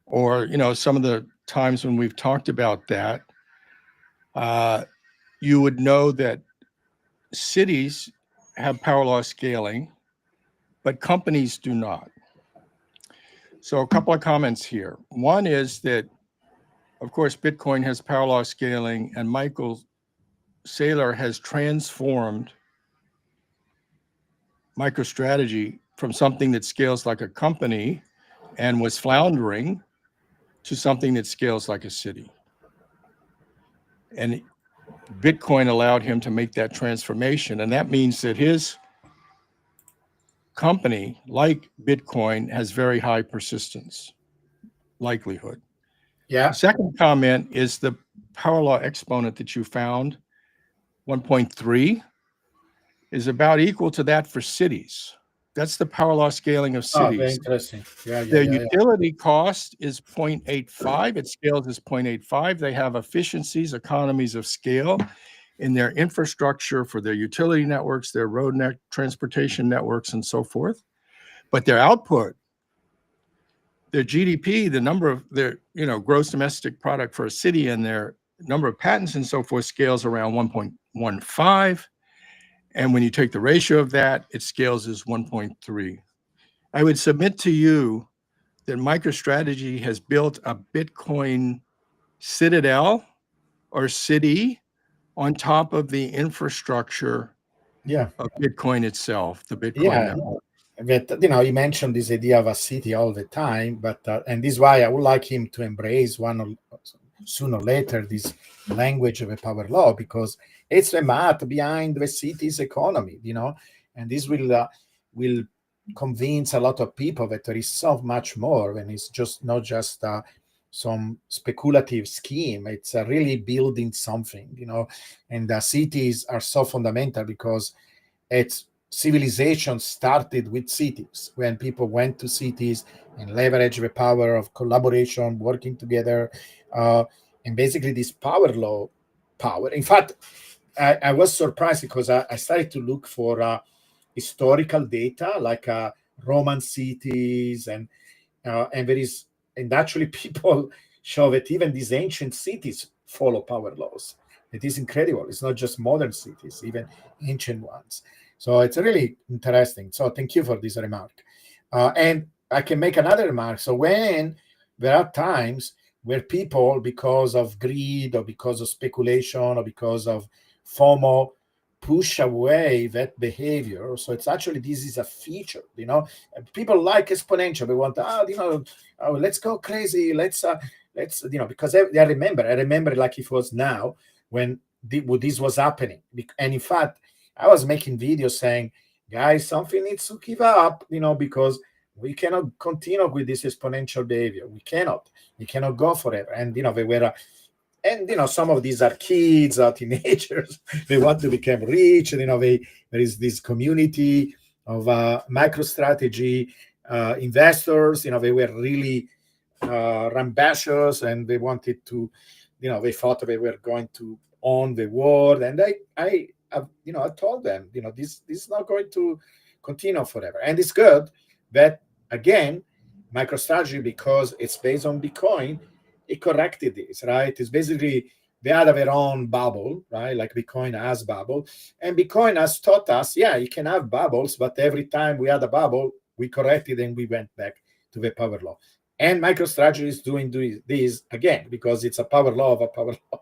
Speaker 2: or some of the times when we've talked about that, you would know that cities have power law scaling, but companies do not. So a couple of comments here. One is that, of course, Bitcoin has power law scaling, and Michael Saylor has transformed MicroStrategy from something that scales like a company and was floundering to something that scales like a city. And Bitcoin allowed him to make that transformation. And that means that his company, like Bitcoin, has very high persistence likelihood.
Speaker 1: Yeah.
Speaker 2: The second comment is the power law exponent that you found, 1.3, is about equal to that for cities. That's the power law scaling of
Speaker 1: Oh, very
Speaker 2: cities.
Speaker 1: interesting. Yeah,
Speaker 2: Their utility cost is 0.85. It scales as 0.85. They have efficiencies, economies of scale in their infrastructure for their utility networks, their road transportation networks, and so forth. But their output, their GDP, the number of their gross domestic product for a city, and their number of patents and so forth scales around 1.15. And when you take the ratio of that, it scales as 1.3. I would submit to you that MicroStrategy has built a Bitcoin citadel or city on top of the infrastructure
Speaker 1: yeah,
Speaker 2: of Bitcoin itself, the Bitcoin
Speaker 1: yeah.
Speaker 2: network.
Speaker 1: That you mentioned this idea of a city all the time, but and this is why I would like him to embrace sooner or later this language of a power law, because it's the math behind the city's economy, and this will convince a lot of people that there is so much more, and it's just not just some speculative scheme. It's really building something, and the cities are so fundamental because it's civilization started with cities, when people went to cities and leveraged the power of collaboration, working together, and basically this power. In fact, I was surprised because I started to look for historical data, like Roman cities, and there is, and actually people show that even these ancient cities follow power laws. It is incredible. It's not just modern cities, even ancient ones. So it's really interesting. So thank you for this remark. And I can make another remark. So when there are times where people, because of greed or because of speculation or because of FOMO, push away that behavior. So it's actually, this is a feature, people like exponential. They want, oh, let's go crazy. Let's, because I remember like if it was now when this was happening. And in fact, I was making videos saying, guys, something needs to give up, because we cannot continue with this exponential behavior. We cannot go forever. And, they were, and some of these are kids or teenagers. They want to become rich. And, there is this community of MicroStrategy investors. They were really rambunctious, and they wanted to, they thought they were going to own the world. And I told them, this is not going to continue forever. And it's good that, again, MicroStrategy, because it's based on Bitcoin, it corrected this, right? It's basically, they had their own bubble, right? Like Bitcoin has bubble, and Bitcoin has taught us, yeah, you can have bubbles, but every time we had a bubble, we corrected and we went back to the power law. And MicroStrategy is doing this again, because it's a power law of a power law.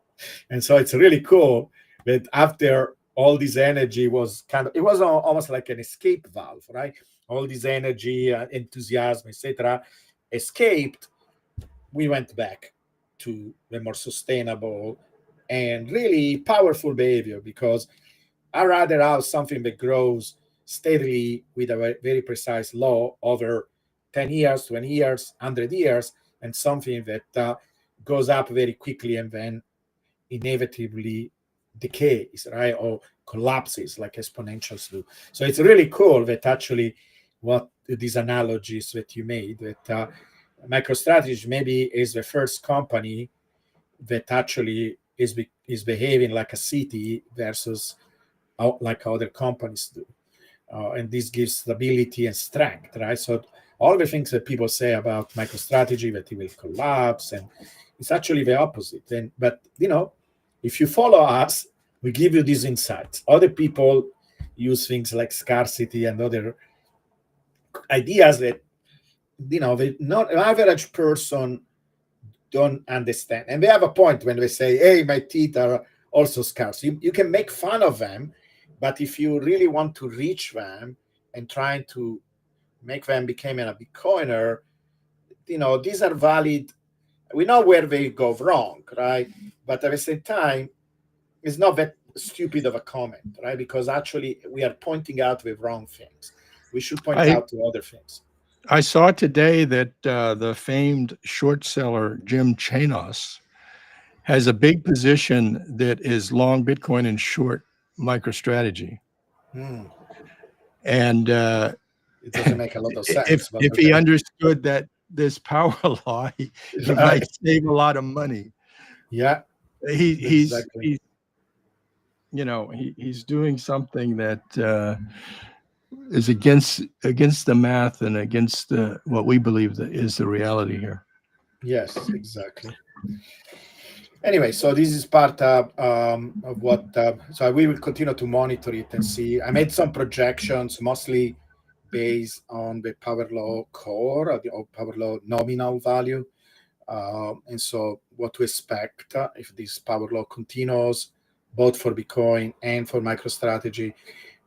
Speaker 1: And so it's really cool that after all this energy was it was almost like an escape valve, right? All this energy, enthusiasm, etc., escaped. We went back to the more sustainable and really powerful behavior, because I rather have something that grows steadily with a very precise law over 10 years, 20 years, 100 years, and something that goes up very quickly and then inevitably decays, right? Or collapses like exponentials do. So it's really cool that actually what these analogies that you made, that MicroStrategy maybe is the first company that actually is behaving like a city versus like other companies do. And this gives stability and strength, right? So all the things that people say about MicroStrategy that it will collapse, and it's actually the opposite. And but if you follow us, we give you these insights. Other people use things like scarcity and other ideas that the not average person don't understand. And they have a point when they say, hey, my teeth are also scarce. You can make fun of them, but if you really want to reach them and trying to make them become a Bitcoiner, these are valid. We know where they go wrong, right? But at the same time, it's not that stupid of a comment, right? Because actually we are pointing out the wrong things. We should point
Speaker 2: I
Speaker 1: out to other things.
Speaker 2: I saw today that the famed short seller Jim Chanos has a big position that is long Bitcoin and short MicroStrategy.
Speaker 1: Hmm.
Speaker 2: And
Speaker 1: It doesn't make a lot of
Speaker 2: if
Speaker 1: sense, but
Speaker 2: if he
Speaker 1: okay.
Speaker 2: understood that this power law, he might
Speaker 1: Right.
Speaker 2: save a lot of money.
Speaker 1: Yeah,
Speaker 2: He's
Speaker 1: exactly.
Speaker 2: he's doing something that is against the math and against what we believe that is the reality here.
Speaker 1: Yes, exactly. Anyway, so this is part of what. So we will continue to monitor it and see. I made some projections, mostly based on the power law core or the power law nominal value. And so, what to expect if this power law continues, both for Bitcoin and for MicroStrategy.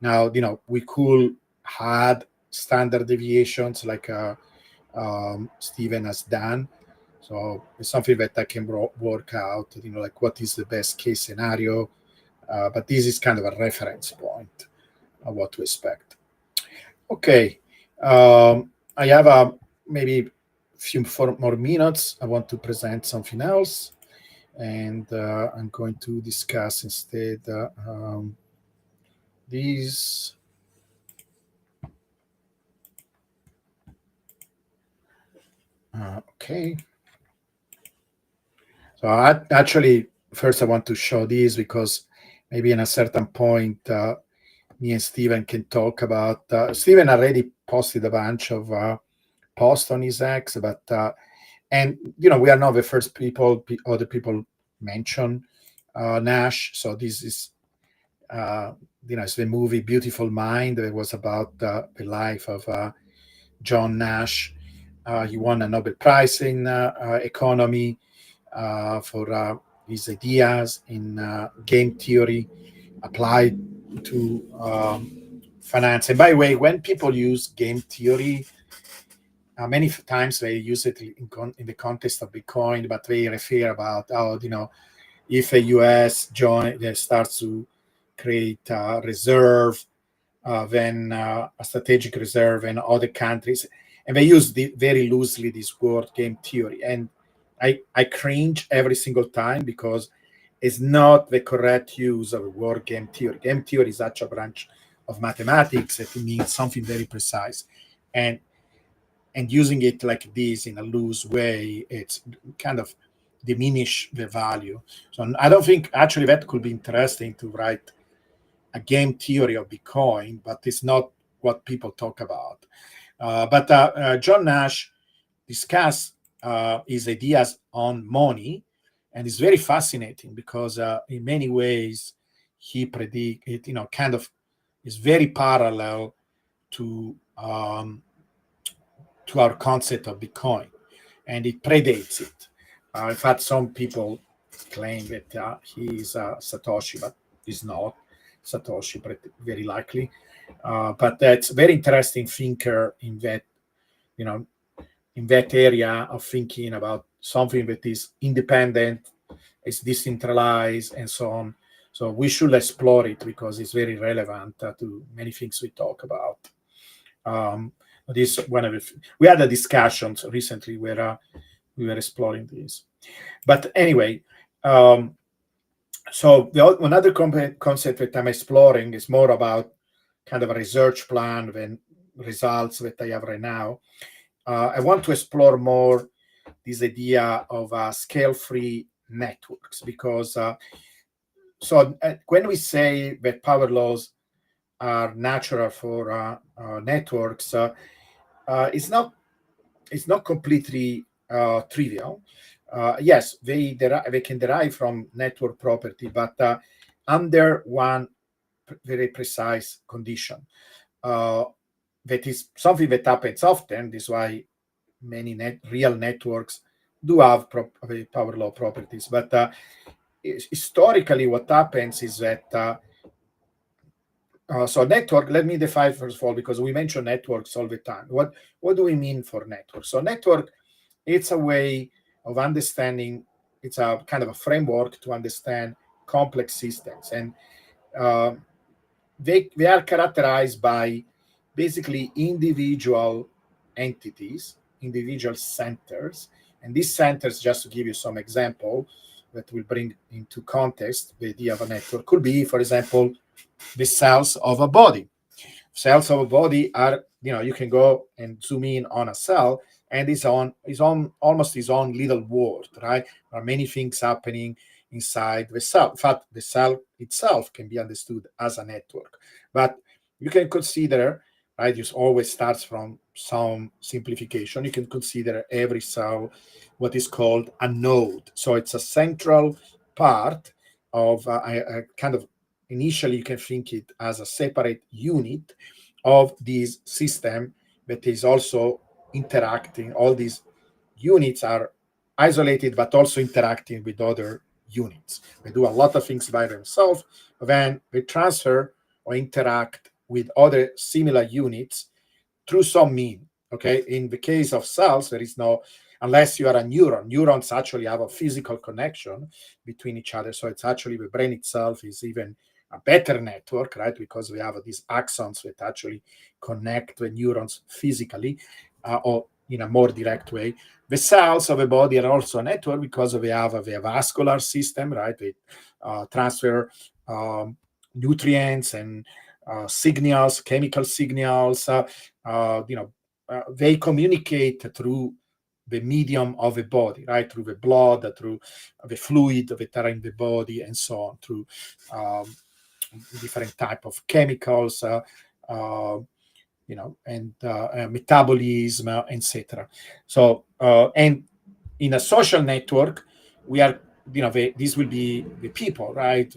Speaker 1: Now, we could add standard deviations like Stephen has done. So it's something that I can work out, like what is the best case scenario. But this is kind of a reference point of what to expect. Okay. I have maybe few more minutes. I want to present something else. And I'm going to discuss instead these. Okay. So actually, first I want to show these because maybe in a certain point, me and Stephen can talk about. Stephen already posted a bunch of posts on his X, but and we are not the first people. Other people mention Nash, so this is it's the movie Beautiful Mind. It was about the life of John Nash. He won a Nobel Prize in economy for his ideas in game theory applied to finance. And by the way, when people use game theory, many times they use it in the context of Bitcoin, but they refer about if the US starts to create a reserve, then a strategic reserve in other countries, and they use very loosely this word game theory, and I cringe every single time because it's not the correct use of the word game theory. Game theory is such a branch of mathematics that it means something very precise, and using it like this in a loose way, it's kind of diminish the value. So I don't think actually that could be interesting to write a game theory of Bitcoin, but it's not what people talk about. But John Nash discussed his ideas on money, and it's very fascinating because in many ways he predict it. Kind of is very parallel to our concept of Bitcoin, and it predates it. In fact, some people claim that he is Satoshi, but he's not Satoshi, but very likely. But that's very interesting thinker in that, you know, in that area of thinking about something that is independent, is decentralized, and so on. So we should explore it because it's very relevant to many things we talk about. This one of we had a discussions recently where we were exploring this. But anyway, so another concept that I'm exploring is more about kind of a research plan than results that I have right now. I want to explore more this idea of scale-free networks, because when we say that power laws are natural for networks, it's not completely trivial. Yes, they can derive from network property, but under one very precise condition. That is something that happens often. This is why many real networks do have power law properties. But historically, what happens is that so network. Let me define first of all, because we mention networks all the time. What do we mean for network? So network, it's a way of understanding. It's a kind of a framework to understand complex systems, and uh, they are characterized by basically individual entities, individual centers. And these centers, just to give you some example that will bring into context the idea of a network, could be, for example, the cells of a body. Cells of a body are, you can go and zoom in on a cell, and it's on almost its own little world, right? There are many things happening inside the cell. In fact, the cell itself can be understood as a network. But you can consider, right, this always starts from some simplification. You can consider every cell what is called a node. So it's a central part of a kind of, initially you can think it as a separate unit of this system that is also interacting. All these units are isolated but also interacting with other units. They do a lot of things by themselves, then they transfer or interact with other similar units through some mean. Okay, in the case of cells, there is no, unless you are a neuron. Neurons actually have a physical connection between each other. So it's actually, the brain itself is even a better network, right? Because we have these axons that actually connect the neurons physically, or in a more direct way. The cells of the body are also a network because we have a vascular system, right? We transfer nutrients and signals, chemical signals. They communicate through the medium of the body, right? Through the blood, through the fluid that are in the body, and so on, through um, different type of chemicals, and metabolism, etc. So, and in a social network, we are, this will be the people, right?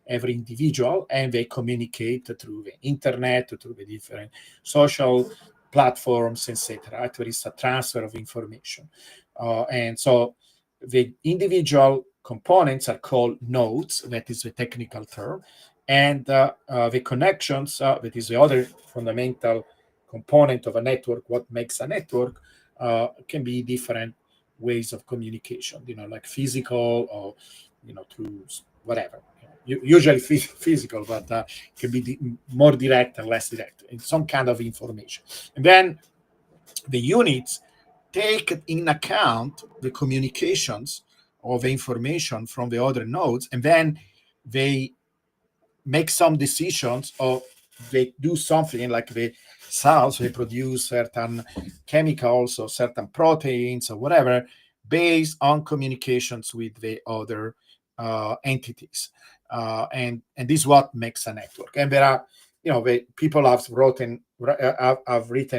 Speaker 1: Every individual, and they communicate through the internet, through the different social platforms, etc. Right? There is a transfer of information, and so the individual components are called nodes. That is the technical term, and the connections, that is the other fundamental component of a network. What makes a network can be different ways of communication, like physical, or through whatever. Usually physical, but can be more direct and less direct in some kind of information. And then the units take in account the communications of the information from the other nodes, and then they make some decisions, or they do something like the cells, they produce certain chemicals or certain proteins or whatever, based on communications with the other entities. And this is what makes a network. And there are, people have written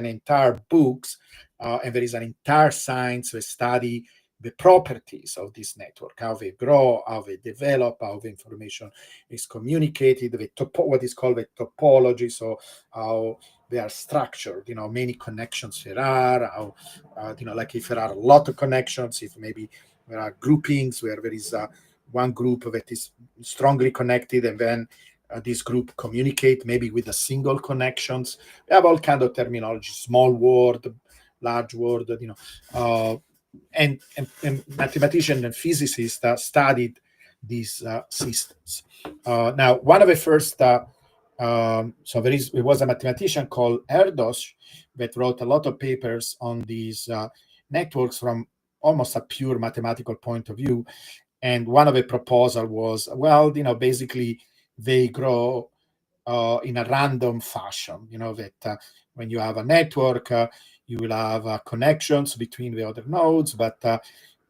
Speaker 1: entire books, and there is an entire science that study the properties of this network, how they grow, how they develop, how the information is communicated, what is called the topology, so how they are structured, many connections there are, how, like if there are a lot of connections, if maybe there are groupings where there is one group that is strongly connected, and then this group communicate maybe with a single connections. We have all kind of terminology, small world, large world, and mathematicians and physicists studied these systems. Now, one of the first, there was a mathematician called Erdos that wrote a lot of papers on these networks from almost a pure mathematical point of view. And one of the proposal was, well, basically they grow in a random fashion, that when you have a network, you will have connections between the other nodes, but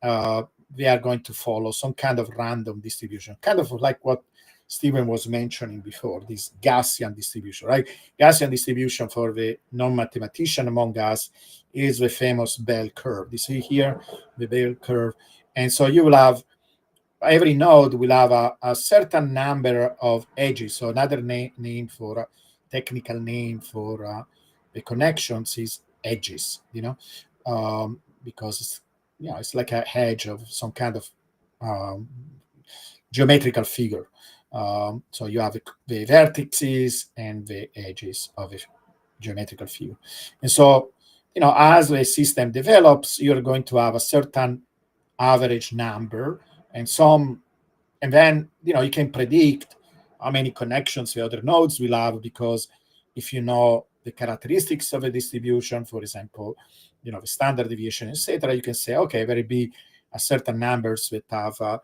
Speaker 1: they are going to follow some kind of random distribution, kind of like what Stephen was mentioning before, this Gaussian distribution, right? Gaussian distribution, for the non-mathematician among us, is the famous bell curve. You see here the bell curve. And so you will have, every node will have a certain number of edges. So another name for technical name for the connections is edges, because it's like a hedge of some kind of um, geometrical figure. So you have the vertices and the edges of a geometrical figure. And so, as the system develops, you're going to have a certain average number, and then you can predict how many connections the other nodes will have, because if you know the characteristics of a distribution, for example, the standard deviation, etc., you can say, okay, there will be a certain numbers that have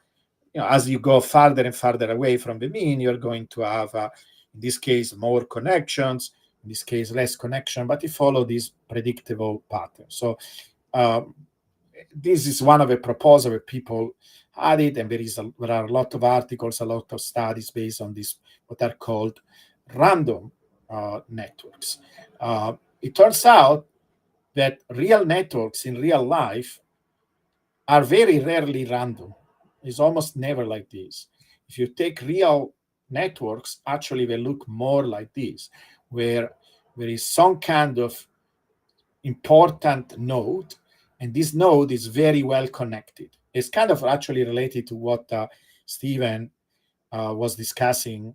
Speaker 1: as you go farther and farther away from the mean, you're going to have, in this case, more connections, in this case, less connection, but you follow this predictable pattern. So this is one of the proposals that people added, and there are a lot of articles, a lot of studies based on this, what are called random networks. It turns out that real networks in real life are very rarely random. It's almost never like this. If you take real networks, actually they look more like this, where there is some kind of important node, and this node is very well connected. It's kind of actually related to what Stephen was discussing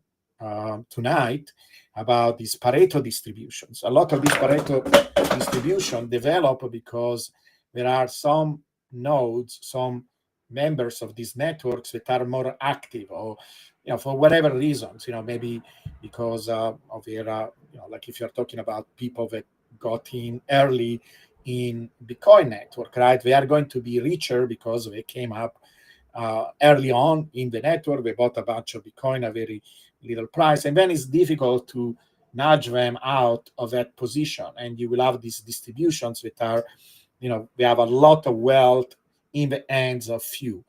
Speaker 1: tonight about these Pareto distributions. A lot of these Pareto distribution develop because there are some nodes, some members of these networks that are more active, or for whatever reasons, maybe because of their, like if you're talking about people that got in early in Bitcoin network, right? They are going to be richer because they came up early on in the network. They bought a bunch of Bitcoin at very little price, and then it's difficult to nudge them out of that position. And you will have these distributions that are, they have a lot of wealth in the hands of few.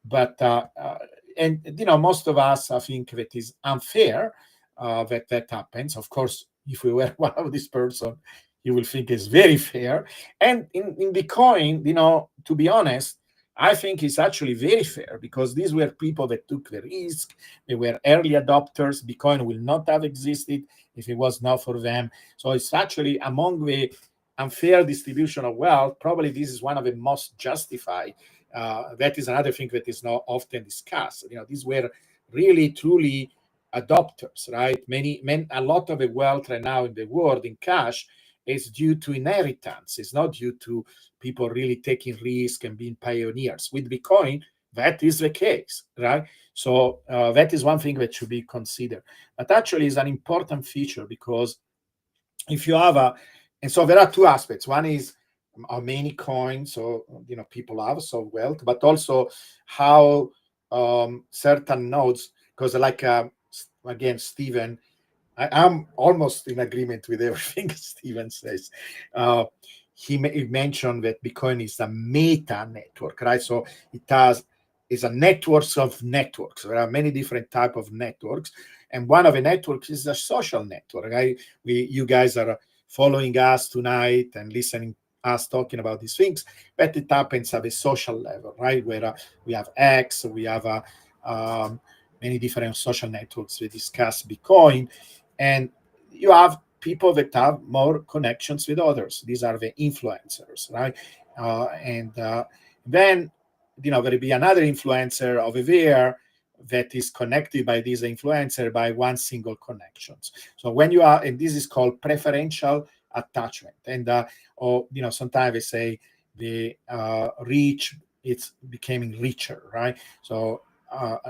Speaker 1: But and most of us, I think that is unfair that happens. Of course, if we were one of this person, you will think it's very fair. And in Bitcoin, to be honest, I think it's actually very fair, because these were people that took the risk. They were early adopters. Bitcoin will not have existed if it was not for them. So it's actually among the unfair distribution of wealth, probably this is one of the most justified. That is another thing that is not often discussed. These were really, truly adopters, right? A lot of the wealth right now in the world in cash is due to inheritance. It's not due to people really taking risk and being pioneers. With Bitcoin, that is the case, right? So that is one thing that should be considered. But actually, is an important feature, because if you have and so there are two aspects. One is how many coins, so people have so wealth, but also how certain nodes, because like again, Stephen, I'm almost in agreement with everything Stephen says. He mentioned that Bitcoin is a meta network, right? So it is a network of networks. There are many different type of networks, and one of the networks is a social network. Right? You guys are following us tonight and listening us talking about these things, but it happens at a social level, right? Where we have X, we have many different social networks. We discuss Bitcoin, and you have people that have more connections with others. These are the influencers, right? And then there will be another influencer over there that is connected by this influencer by one single connections. So when you are, and this is called preferential attachment, and or sometimes they say the reach, it's becoming richer, right? So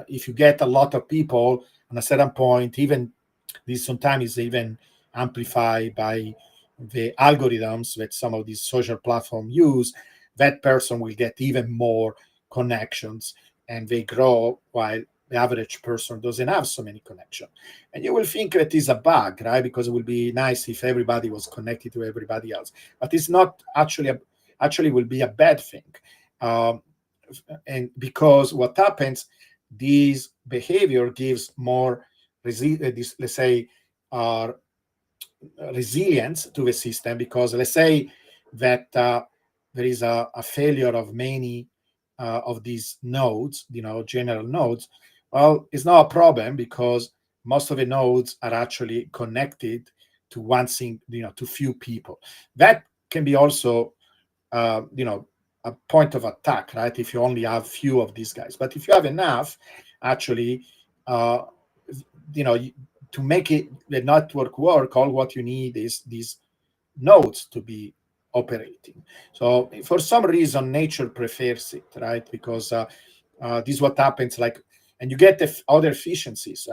Speaker 1: if you get a lot of people on a certain point, even this sometimes is even amplified by the algorithms that some of these social platforms use, that person will get even more connections, and they grow while the average person doesn't have so many connections. And you will think that is a bug, right? Because it would be nice if everybody was connected to everybody else. But it's not actually actually will be a bad thing. Um, and because what happens, this behavior gives more, let's say, uh, resilience to the system, because let's say that there is a failure of many of these nodes, general nodes. Well, it's not a problem because most of the nodes are actually connected to one thing, to few people. That can be also a point of attack, right? If you only have few of these guys, but if you have enough, actually, uh, you know, to make it the network work, all what you need is these nodes to be operating. So for some reason, nature prefers it, right? Because this is what happens. Like, and you get the other efficiencies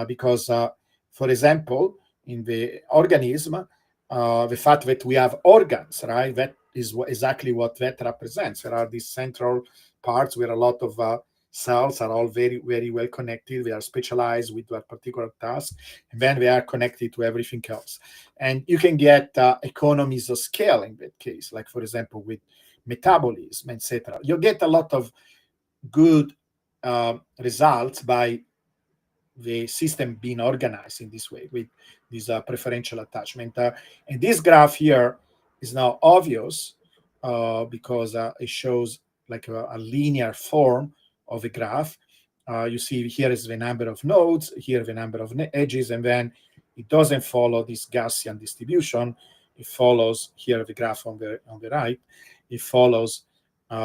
Speaker 1: because, for example, in the organism, the fact that we have organs, right? That is exactly what that represents. There are these central parts where a lot of cells are all very, very well connected. They are specialized with a particular task, and then they are connected to everything else. And you can get economies of scale in that case, like for example with metabolism, etc. You get a lot of good results by the system being organized in this way with this preferential attachment. And this graph here is now obvious because it shows like a linear form of a graph. You see here is the number of nodes, here the number of edges, and then it doesn't follow this Gaussian distribution. It follows here the graph on the right. It follows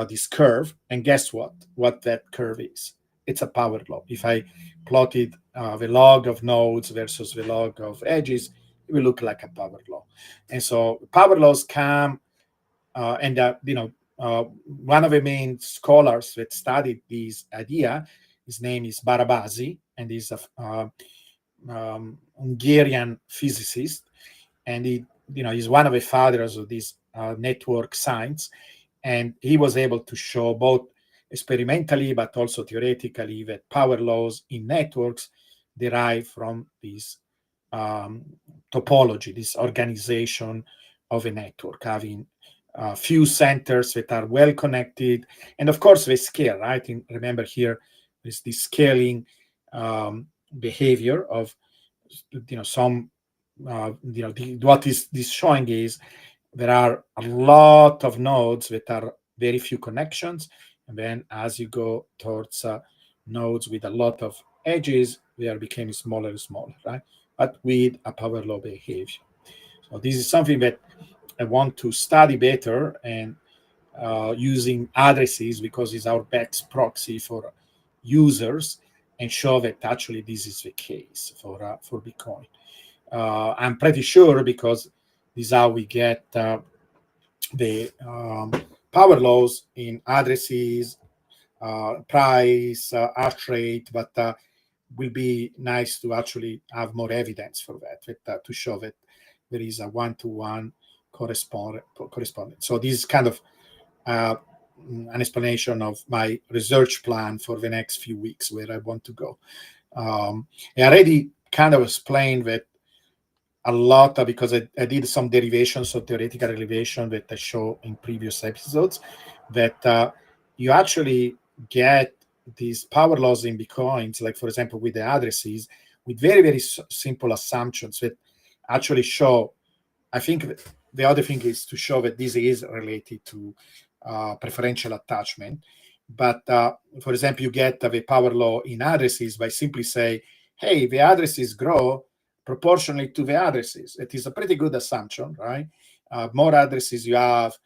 Speaker 1: this curve, and guess what? What that curve is? It's a power law. If I plotted the log of nodes versus the log of edges, it will look like a power law. And so power laws come, and one of the main scholars that studied this idea, his name is Barabasi, and he's a Hungarian physicist, and he's one of the fathers of this network science, and he was able to show both experimentally but also theoretically that power laws in networks derive from this um, topology, this organization of a network, having few centers that are well connected, and of course they scale, right? And remember here is the scaling behavior of some what is this showing is there are a lot of nodes that are very few connections, and then as you go towards nodes with a lot of edges, they are becoming smaller and smaller, right? But with a power law behavior. So this is something that I want to study better, and using addresses because it's our best proxy for users, and show that actually this is the case for Bitcoin. I'm pretty sure because this is how we get the power laws in addresses, price, hash rate, but will be nice to actually have more evidence for that to show that there is a one-to-one correspondence. So this is kind of an explanation of my research plan for the next few weeks, where I want to go. I already kind of explained that a lot because I did some derivations of theoretical derivation that I show in previous episodes, that you actually get these power laws in Bitcoins, like for example with the addresses, with very, very simple assumptions that actually show. I think the other thing is to show that this is related to preferential attachment. But for example, you get the power law in addresses by simply say, hey, the addresses grow proportionally to the addresses. It is a pretty good assumption, right? More addresses you have,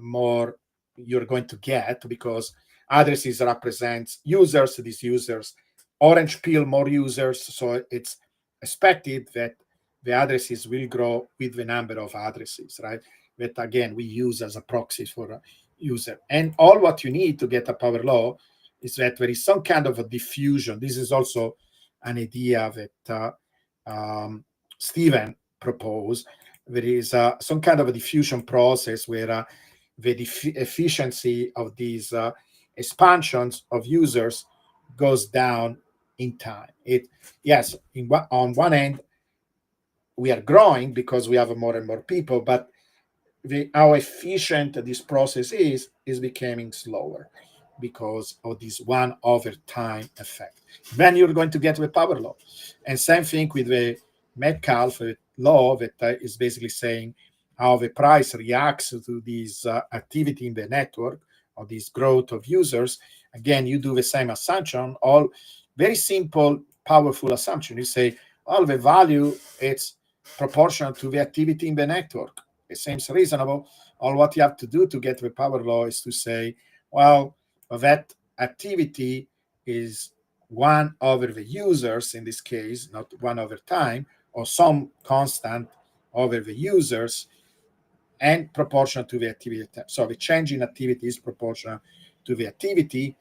Speaker 1: more you're going to get, because addresses represents users. These users, orange pill, more users. So it's expected that the addresses will grow with the number of addresses, right? That again, we use as a proxy for a user. And all what you need to get a power law is that there is some kind of a diffusion. This is also an idea that Stephen proposed. There is some kind of a diffusion process where the efficiency of these expansions of users goes down in time. Yes, on one end we are growing because we have more and more people, but how efficient this process is becoming slower because of this one over time effect. Then you're going to get the power law. And same thing with the Metcalfe law that is basically saying how the price reacts to this activity in the network or this growth of users. Again, you do the same assumption, all very simple, powerful assumption. You say all the value, it's proportional to the activity in the network. It seems reasonable. All what you have to do to get the power law is to say, well, that activity is one over the users in this case, not one over time, or some constant over the users, and proportional to the activity. So the change in activity is proportional to the activity,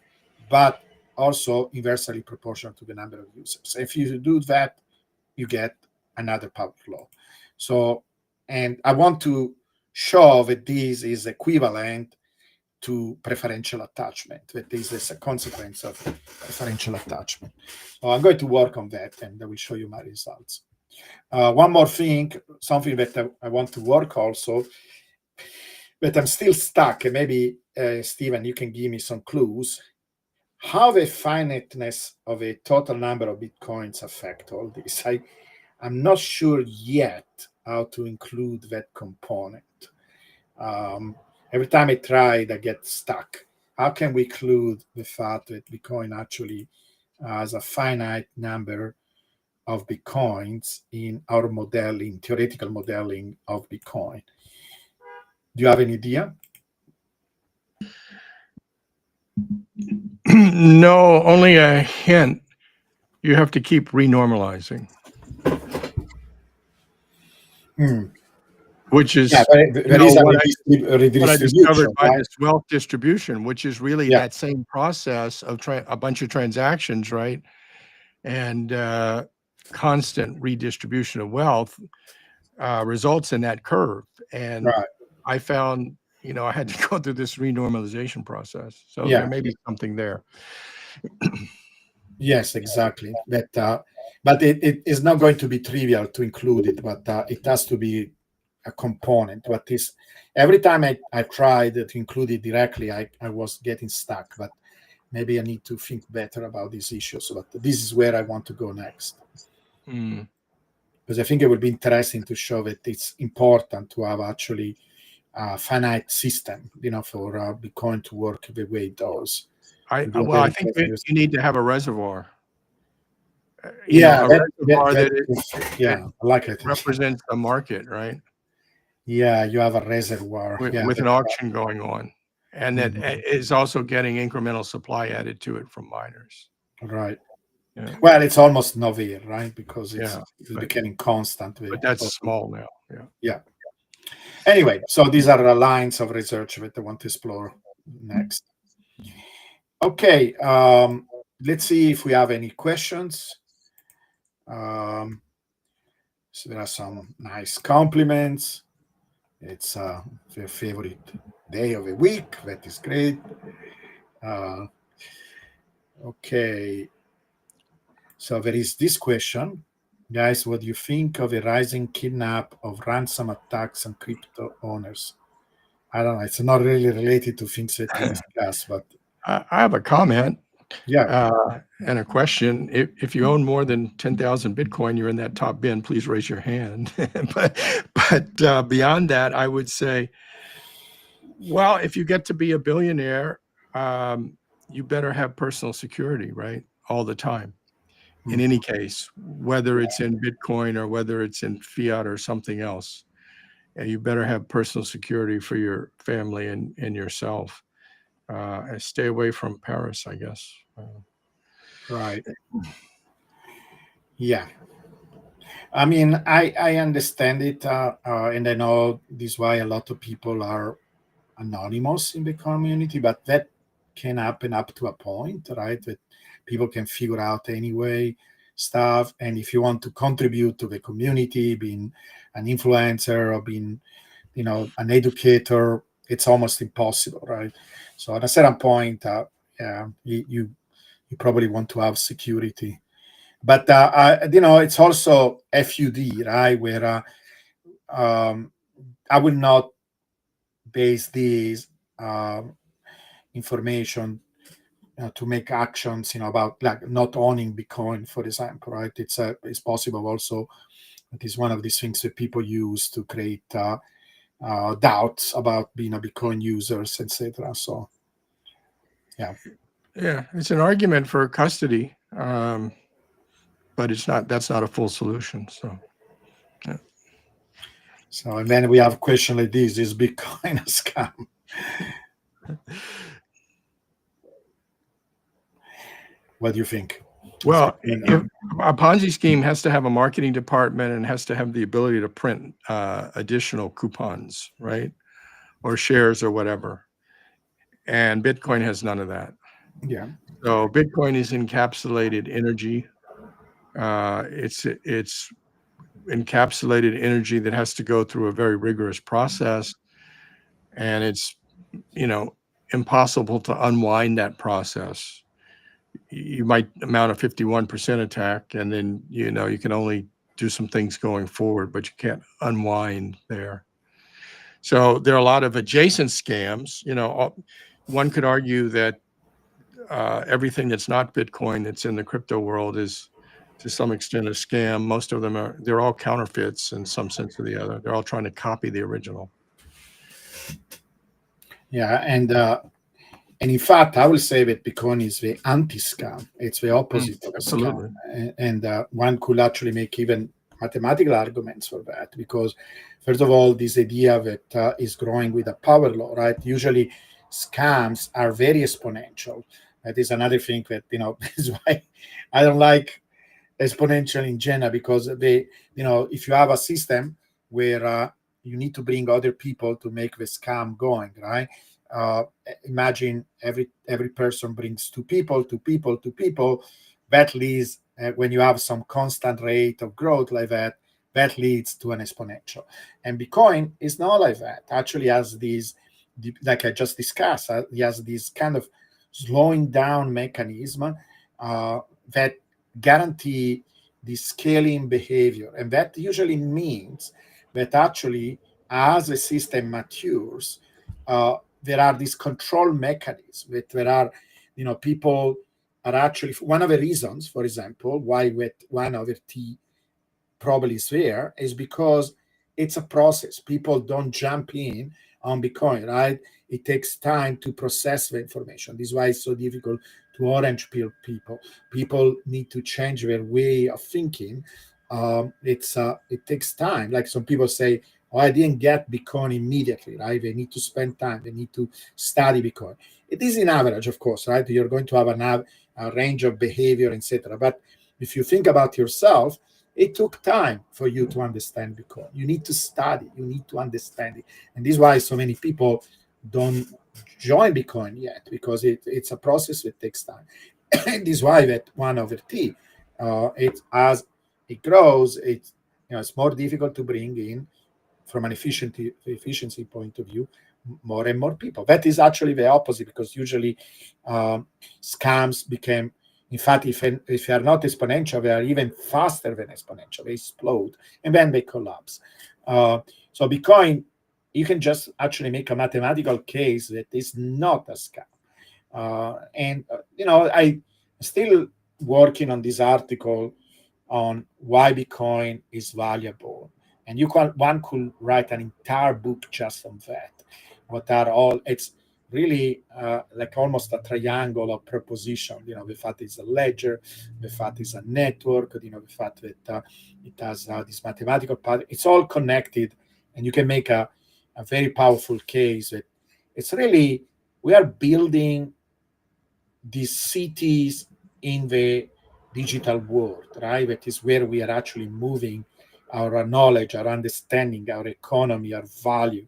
Speaker 1: but also inversely proportional to the number of users. If you do that, you get another power law. So, and I want to show that this is equivalent to preferential attachment, that this is a consequence of preferential attachment. So I'm going to work on that and I will show you my results. One more thing, something that I want to work also, but I'm still stuck, and maybe Stephen, you can give me some clues. How the finiteness of a total number of Bitcoins affect all this? I'm not sure yet how to include that component. Every time I tried, I get stuck. How can we include the fact that Bitcoin actually has a finite number of Bitcoins in our modeling, theoretical modeling of Bitcoin? Do you have any idea?
Speaker 2: No, only a hint. You have to keep renormalizing,
Speaker 1: which is
Speaker 2: there is
Speaker 1: a
Speaker 2: what I
Speaker 1: redistribution,
Speaker 2: discovered by
Speaker 1: right?
Speaker 2: this wealth distribution, which is really
Speaker 1: Yeah.
Speaker 2: that same process of a bunch of transactions, right? And constant redistribution of wealth results in that curve. And
Speaker 1: Right.
Speaker 2: I found, I had to go through this renormalization process. So
Speaker 1: Yeah.
Speaker 2: there may be something there.
Speaker 1: Yes, exactly. But it is not going to be trivial to include it, but it has to be a component. But this, every time I tried to include it directly, I was getting stuck. But maybe I need to think better about these issues. But this is where I want to go next. Because I think it would be interesting to show that it's important to have actually a finite system, for Bitcoin to work the way it does.
Speaker 2: I think you need to have a reservoir. A reservoir that
Speaker 1: I like it.
Speaker 2: Represents a market, right?
Speaker 1: Yeah, you have a reservoir
Speaker 2: with an auction going on, and that is also getting incremental supply added to it from miners.
Speaker 1: Right.
Speaker 2: Yeah.
Speaker 1: Well, it's almost nowhere, right? Because it's becoming constant.
Speaker 2: But that's small now. Yeah.
Speaker 1: Yeah. Anyway, so these are the lines of research that I want to explore next. Okay, let's see if we have any questions. So there are some nice compliments. It's their favorite day of the week. That is great. Okay. So there is this question. Guys, what do you think of the rising kidnap of ransom attacks on crypto owners? I don't know. It's not really related to things that we discuss, but
Speaker 2: I have a comment.
Speaker 1: Yeah.
Speaker 2: And a question. If you own more than 10,000 Bitcoin, you're in that top bin, please raise your hand. but beyond that, I would say, well, if you get to be a billionaire, you better have personal security, right? All the time. In any case, whether it's in Bitcoin or whether it's in fiat or something else, you better have personal security for your family and yourself. And stay away from Paris, I guess.
Speaker 1: Right. Yeah. I mean, I understand it, and I know this is why a lot of people are anonymous in the community, but that can happen up to a point, right? That people can figure out anyway stuff. And if you want to contribute to the community, being an influencer or being, an educator, it's almost impossible, right? So at a certain point, you you probably want to have security. But it's also FUD, right? Where I will not base these information to make actions, about like not owning Bitcoin, for example, right? It's possible also. It is one of these things that people use to create doubts about being a Bitcoin users, etc. So, yeah.
Speaker 2: Yeah, it's an argument for custody, but that's not a full solution. So, yeah.
Speaker 1: So, and then we have a question like this: is Bitcoin a scam? What do you think?
Speaker 2: Well, if a Ponzi scheme has to have a marketing department and has to have the ability to print additional coupons, right? Or shares or whatever. And Bitcoin has none of that.
Speaker 1: Yeah.
Speaker 2: So Bitcoin is encapsulated energy. It's encapsulated energy that has to go through a very rigorous process, and it's impossible to unwind that process. You might mount a 51% attack, and then you can only do some things going forward, but you can't unwind there. So there are a lot of adjacent scams. One could argue that everything that's not Bitcoin that's in the crypto world is to some extent a scam. Most of them they're all counterfeits in some sense or the other. They're all trying to copy the original.
Speaker 1: Yeah, and in fact, I will say that Bitcoin is the anti-scam. It's the opposite of a
Speaker 2: Absolutely.
Speaker 1: scam, and one could actually make even mathematical arguments for that, because first of all, this idea that is growing with a power law, right? Usually, scams are very exponential. That is another thing that is why I don't like exponential in general, because if you have a system where you need to bring other people to make the scam going, right? uh, Imagine every person brings two people, that leads, when you have some constant rate of growth like that, that leads to an exponential. And Bitcoin is not like that. Actually has these, like I just discussed, it has this kind of slowing down mechanism that guarantee the scaling behavior. And that usually means that actually, as a system matures, there are these control mechanisms that there are, people are actually, one of the reasons, for example, why with 1/t probably is there is because it's a process. People don't jump in on Bitcoin, right? It takes time to process the information. This is why it's so difficult to orange pill people. People need to change their way of thinking. It takes time. Like some people say, "Oh, I didn't get Bitcoin immediately," right? They need to spend time. They need to study Bitcoin. It is in average, of course, right? You're going to have a range of behavior, etc. But if you think about yourself, it took time for you to understand Bitcoin. You need to study, you need to understand it. And this is why so many people don't join Bitcoin yet, because it's a process that takes time. And this is why that 1/t, it as it grows, it's more difficult to bring in, from an efficiency point of view, more and more people. That is actually the opposite, because usually scams became, in fact, if they are not exponential, they are even faster than exponential. They explode and then they collapse. So Bitcoin, you can just actually make a mathematical case that is not a scam. I still working on this article on why Bitcoin is valuable, and one could write an entire book just on that. What are all? It's really like almost a triangle of proposition. The fact it's a ledger, the fact it's a network, the fact that it has this mathematical part. It's all connected, and you can make a very powerful case that it's really, we are building these cities in the digital world, right? That is where we are actually moving our knowledge, our understanding, our economy, our value.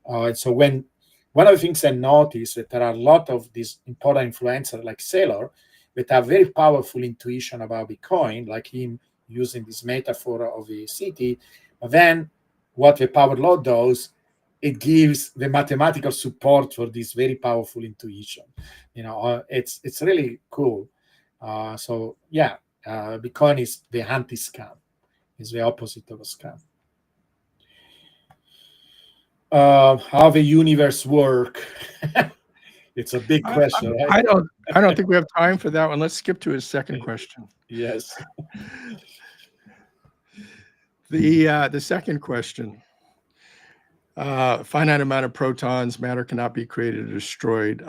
Speaker 1: And so when one of the things I noticed that there are a lot of these important influencers like Saylor that have very powerful intuition about Bitcoin, like him using this metaphor of a city. But then what the power law does, it gives the mathematical support for this very powerful intuition. It's really cool. So yeah, Bitcoin is the anti-scam. Is the opposite of a scam. How the universe work? It's a big
Speaker 2: I,
Speaker 1: question, right?
Speaker 2: I don't think we have time for that one. Let's skip to his second question.
Speaker 1: Yes.
Speaker 2: The second question. Finite amount of protons, matter cannot be created or destroyed.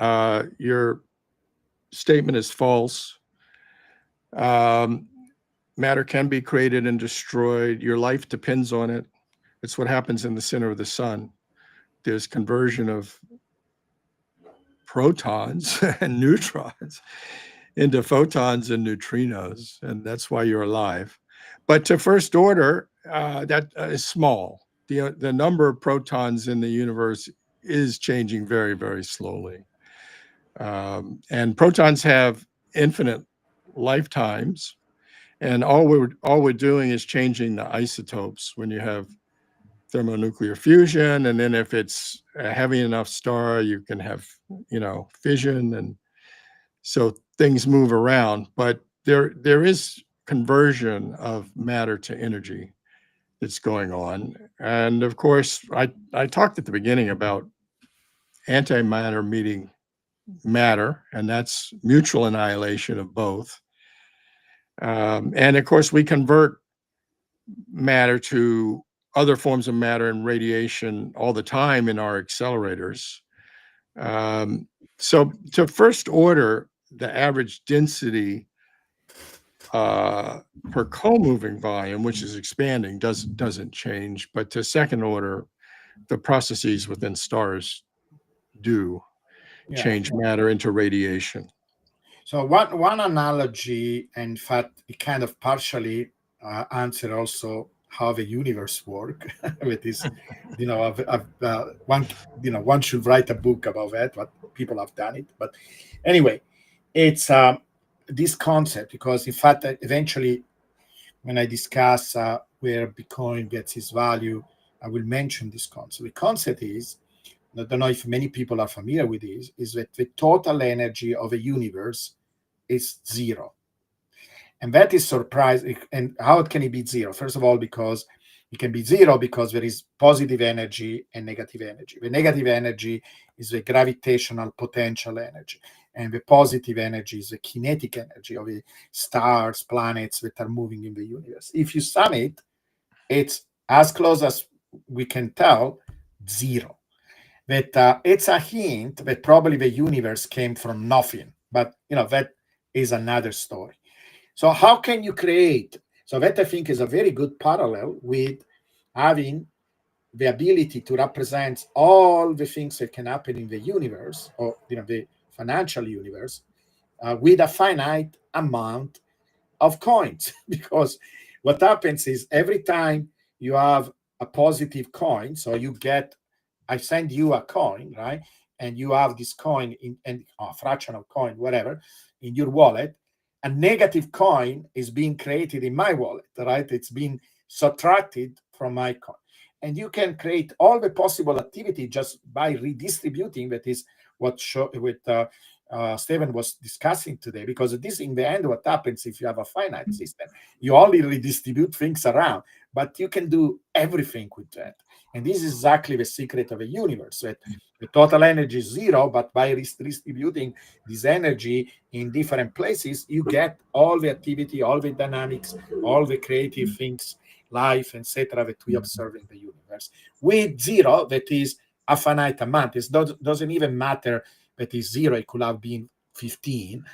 Speaker 2: Your statement is false. Matter can be created and destroyed. Your life depends on it. It's what happens in the center of the sun. There's conversion of protons and neutrons into photons and neutrinos, and that's why you're alive. But to first order, that is small. The number of protons in the universe is changing very, very slowly. And protons have infinite lifetimes, and all we're doing is changing the isotopes when you have thermonuclear fusion, and then if it's a heavy enough star, you can have fission, and so things move around. But there is conversion of matter to energy that's going on, and of course, I talked at the beginning about antimatter meeting matter, and that's mutual annihilation of both. And of course, we convert matter to other forms of matter and radiation all the time in our accelerators. So to first order, the average density per co-moving volume, which is expanding, doesn't change. But to second order, the processes within stars do
Speaker 1: Yeah.
Speaker 2: change matter into radiation.
Speaker 1: So one analogy, in fact, it kind of partially answer also how the universe work. With this, one, one should write a book about that. But people have done it. But anyway, it's this concept, because in fact, eventually, when I discuss where Bitcoin gets its value, I will mention this concept. The concept is, I don't know if many people are familiar with this, is that the total energy of a universe is zero. And that is surprising. And how can it be zero? First of all, because it can be zero because there is positive energy and negative energy. The negative energy is the gravitational potential energy, and the positive energy is the kinetic energy of the stars, planets that are moving in the universe. If you sum it, it's as close as we can tell, zero. That it's a hint that probably the universe came from nothing, but that is another story. So how can you create? So that, I think, is a very good parallel with having the ability to represent all the things that can happen in the universe, or the financial universe, with a finite amount of coins. Because what happens is, every time you have a positive coin, so I send you a coin, right? And you have this coin and a fractional coin, whatever, in your wallet. A negative coin is being created in my wallet, right? It's being subtracted from my coin. And you can create all the possible activity just by redistributing. That is what Stephen was discussing today, because this, in the end, what happens if you have a finite system, you only redistribute things around, but you can do everything with that. And this is exactly the secret of a universe, that the total energy is zero, but by redistributing this energy in different places, you get all the activity, all the dynamics, all the creative things, life, etc., that we observe in the universe. With zero, that is a finite amount. It doesn't even matter that is zero. It could have been 15.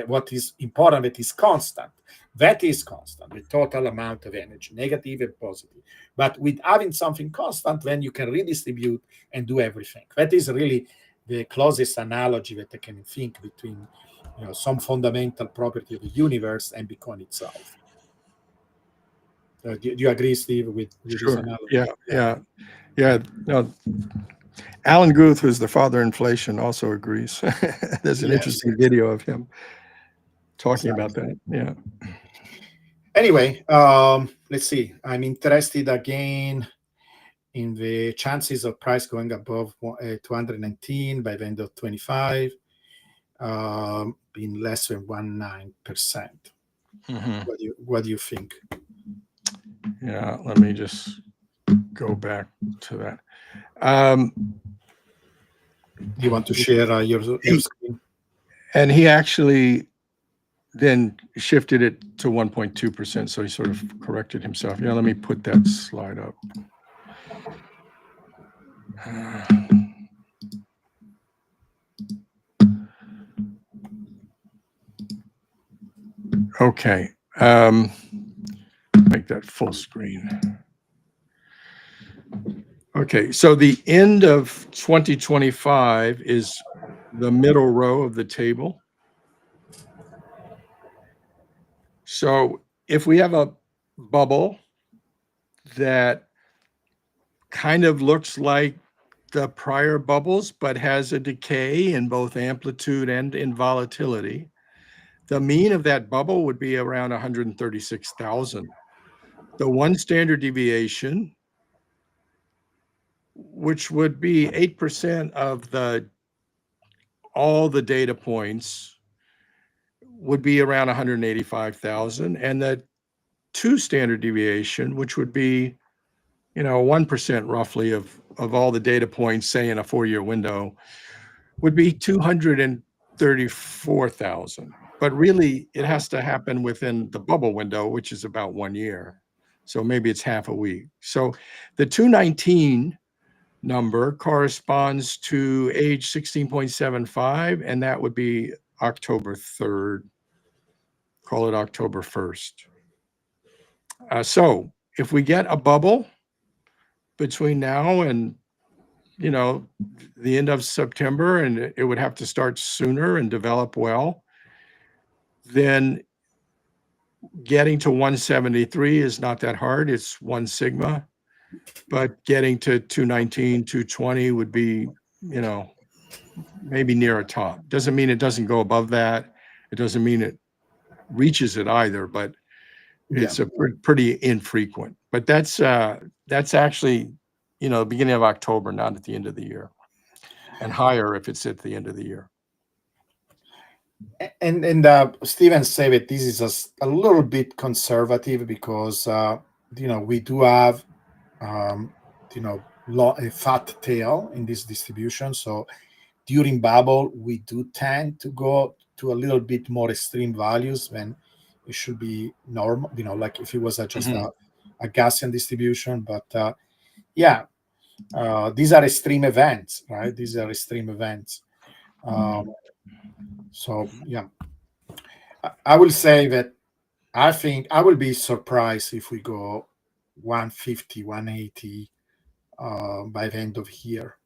Speaker 1: What is important, that is constant. That is constant, the total amount of energy, negative and positive. But with having something constant, then you can redistribute and do everything. That is really the closest analogy that I can think between some fundamental property of the universe and Bitcoin itself. Do you agree, Steve, with this
Speaker 2: Sure.
Speaker 1: analogy?
Speaker 2: Yeah. No, Alan Guth, who's the father of inflation, also agrees. There's an
Speaker 1: Yes.
Speaker 2: interesting video of him talking about
Speaker 1: Exactly.
Speaker 2: that. Yeah.
Speaker 1: Anyway, let's see. I'm interested again in the chances of price going above 219 by the end of 25. being less than 1.9%.
Speaker 2: Mhm.
Speaker 1: What do you think?
Speaker 2: Yeah, let me just go back to that. Um,
Speaker 1: You want to share your screen?
Speaker 2: and he actually then shifted it to 1.2%. So he sort of corrected himself. Yeah, let me put that slide up. Okay. Make that full screen. Okay, so the end of 2025 is the middle row of the table. So if we have a bubble that kind of looks like the prior bubbles, but has a decay in both amplitude and in volatility, the mean of that bubble would be around 136,000. The one standard deviation, which would be 8% of all the data points, would be around 185,000. And the two standard deviation, which would be 1% roughly of all the data points, say in a 4-year window, would be 234,000. But really, it has to happen within the bubble window, which is about 1 year. So maybe it's half a week. So the 219 number corresponds to age 16.75, and that would be October 3rd. Call it October 1st. So if we get a bubble between now and the end of September, and it would have to start sooner and develop well, then getting to 173 is not that hard. It's 1 sigma, but getting to 219, 220 would be, maybe near a top. Doesn't mean it doesn't go above that. It doesn't mean it reaches it either, but it's a pretty infrequent. But that's actually, beginning of October, not at the end of the year, and higher if it's at the end of the year.
Speaker 1: And Stephen said it. This is a little bit conservative because we do have a fat tail in this distribution. So during bubble, we do tend to go to a little bit more extreme values when it should be normal. Like if it was just a Gaussian distribution. But these are extreme events, right? These are extreme events. So yeah, I will say that I think I will be surprised if we go 150, 180 by the end of year.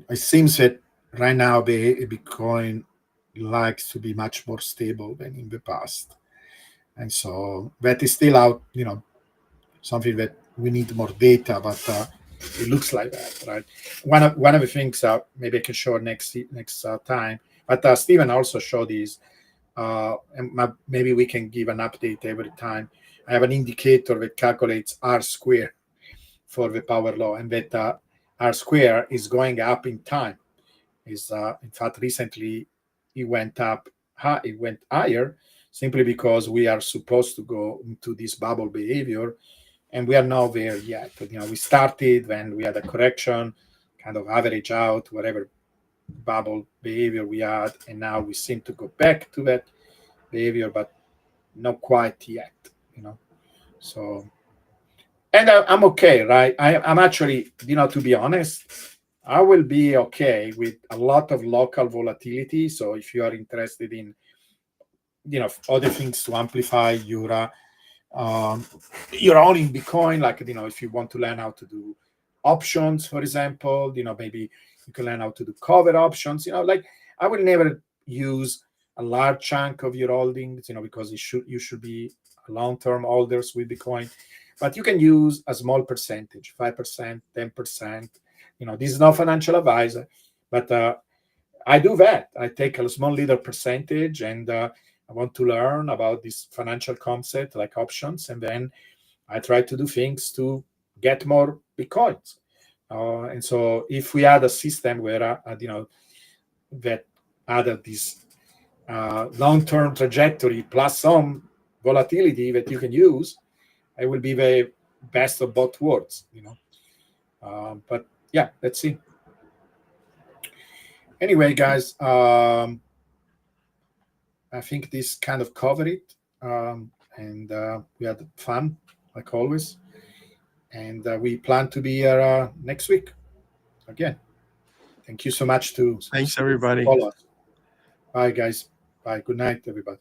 Speaker 1: It seems that right now Bitcoin likes to be much more stable than in the past, and so that is still out. Something that we need more data, but it looks like that, right? One of the things maybe I can show next time, but Stephen also showed these. And maybe we can give an update every time. I have an indicator that calculates R square for the power law, and that R square is going up in time. Is in fact recently it went up. It went higher simply because we are supposed to go into this bubble behavior, and we are not there yet. We started when we had a correction, kind of average out whatever bubble behavior we had, and now we seem to go back to that behavior, but not quite yet. So, and I'm okay, right? I'm actually, to be honest, I will be okay with a lot of local volatility. So if you are interested in, other things to amplify your own in Bitcoin, like, if you want to learn how to do options, for example, maybe you can learn how to do cover options, like I will never use a large chunk of your holdings, because you should be long-term holders with Bitcoin, but you can use a small percentage, 5%, 10%. This is not financial advisor, but I do that. I take a small little percentage, and I want to learn about this financial concept like options, and then I try to do things to get more Bitcoins. And so if we had a system where that added this long-term trajectory plus some volatility that you can use, it will be the best of both worlds, but yeah, let's see. Anyway, guys, I think this kind of covered it, and we had fun like always, and we plan to be here next week again. Thank you so much to
Speaker 2: Thanks, everybody.
Speaker 1: follow us. Bye, guys. Bye. Good night, everybody.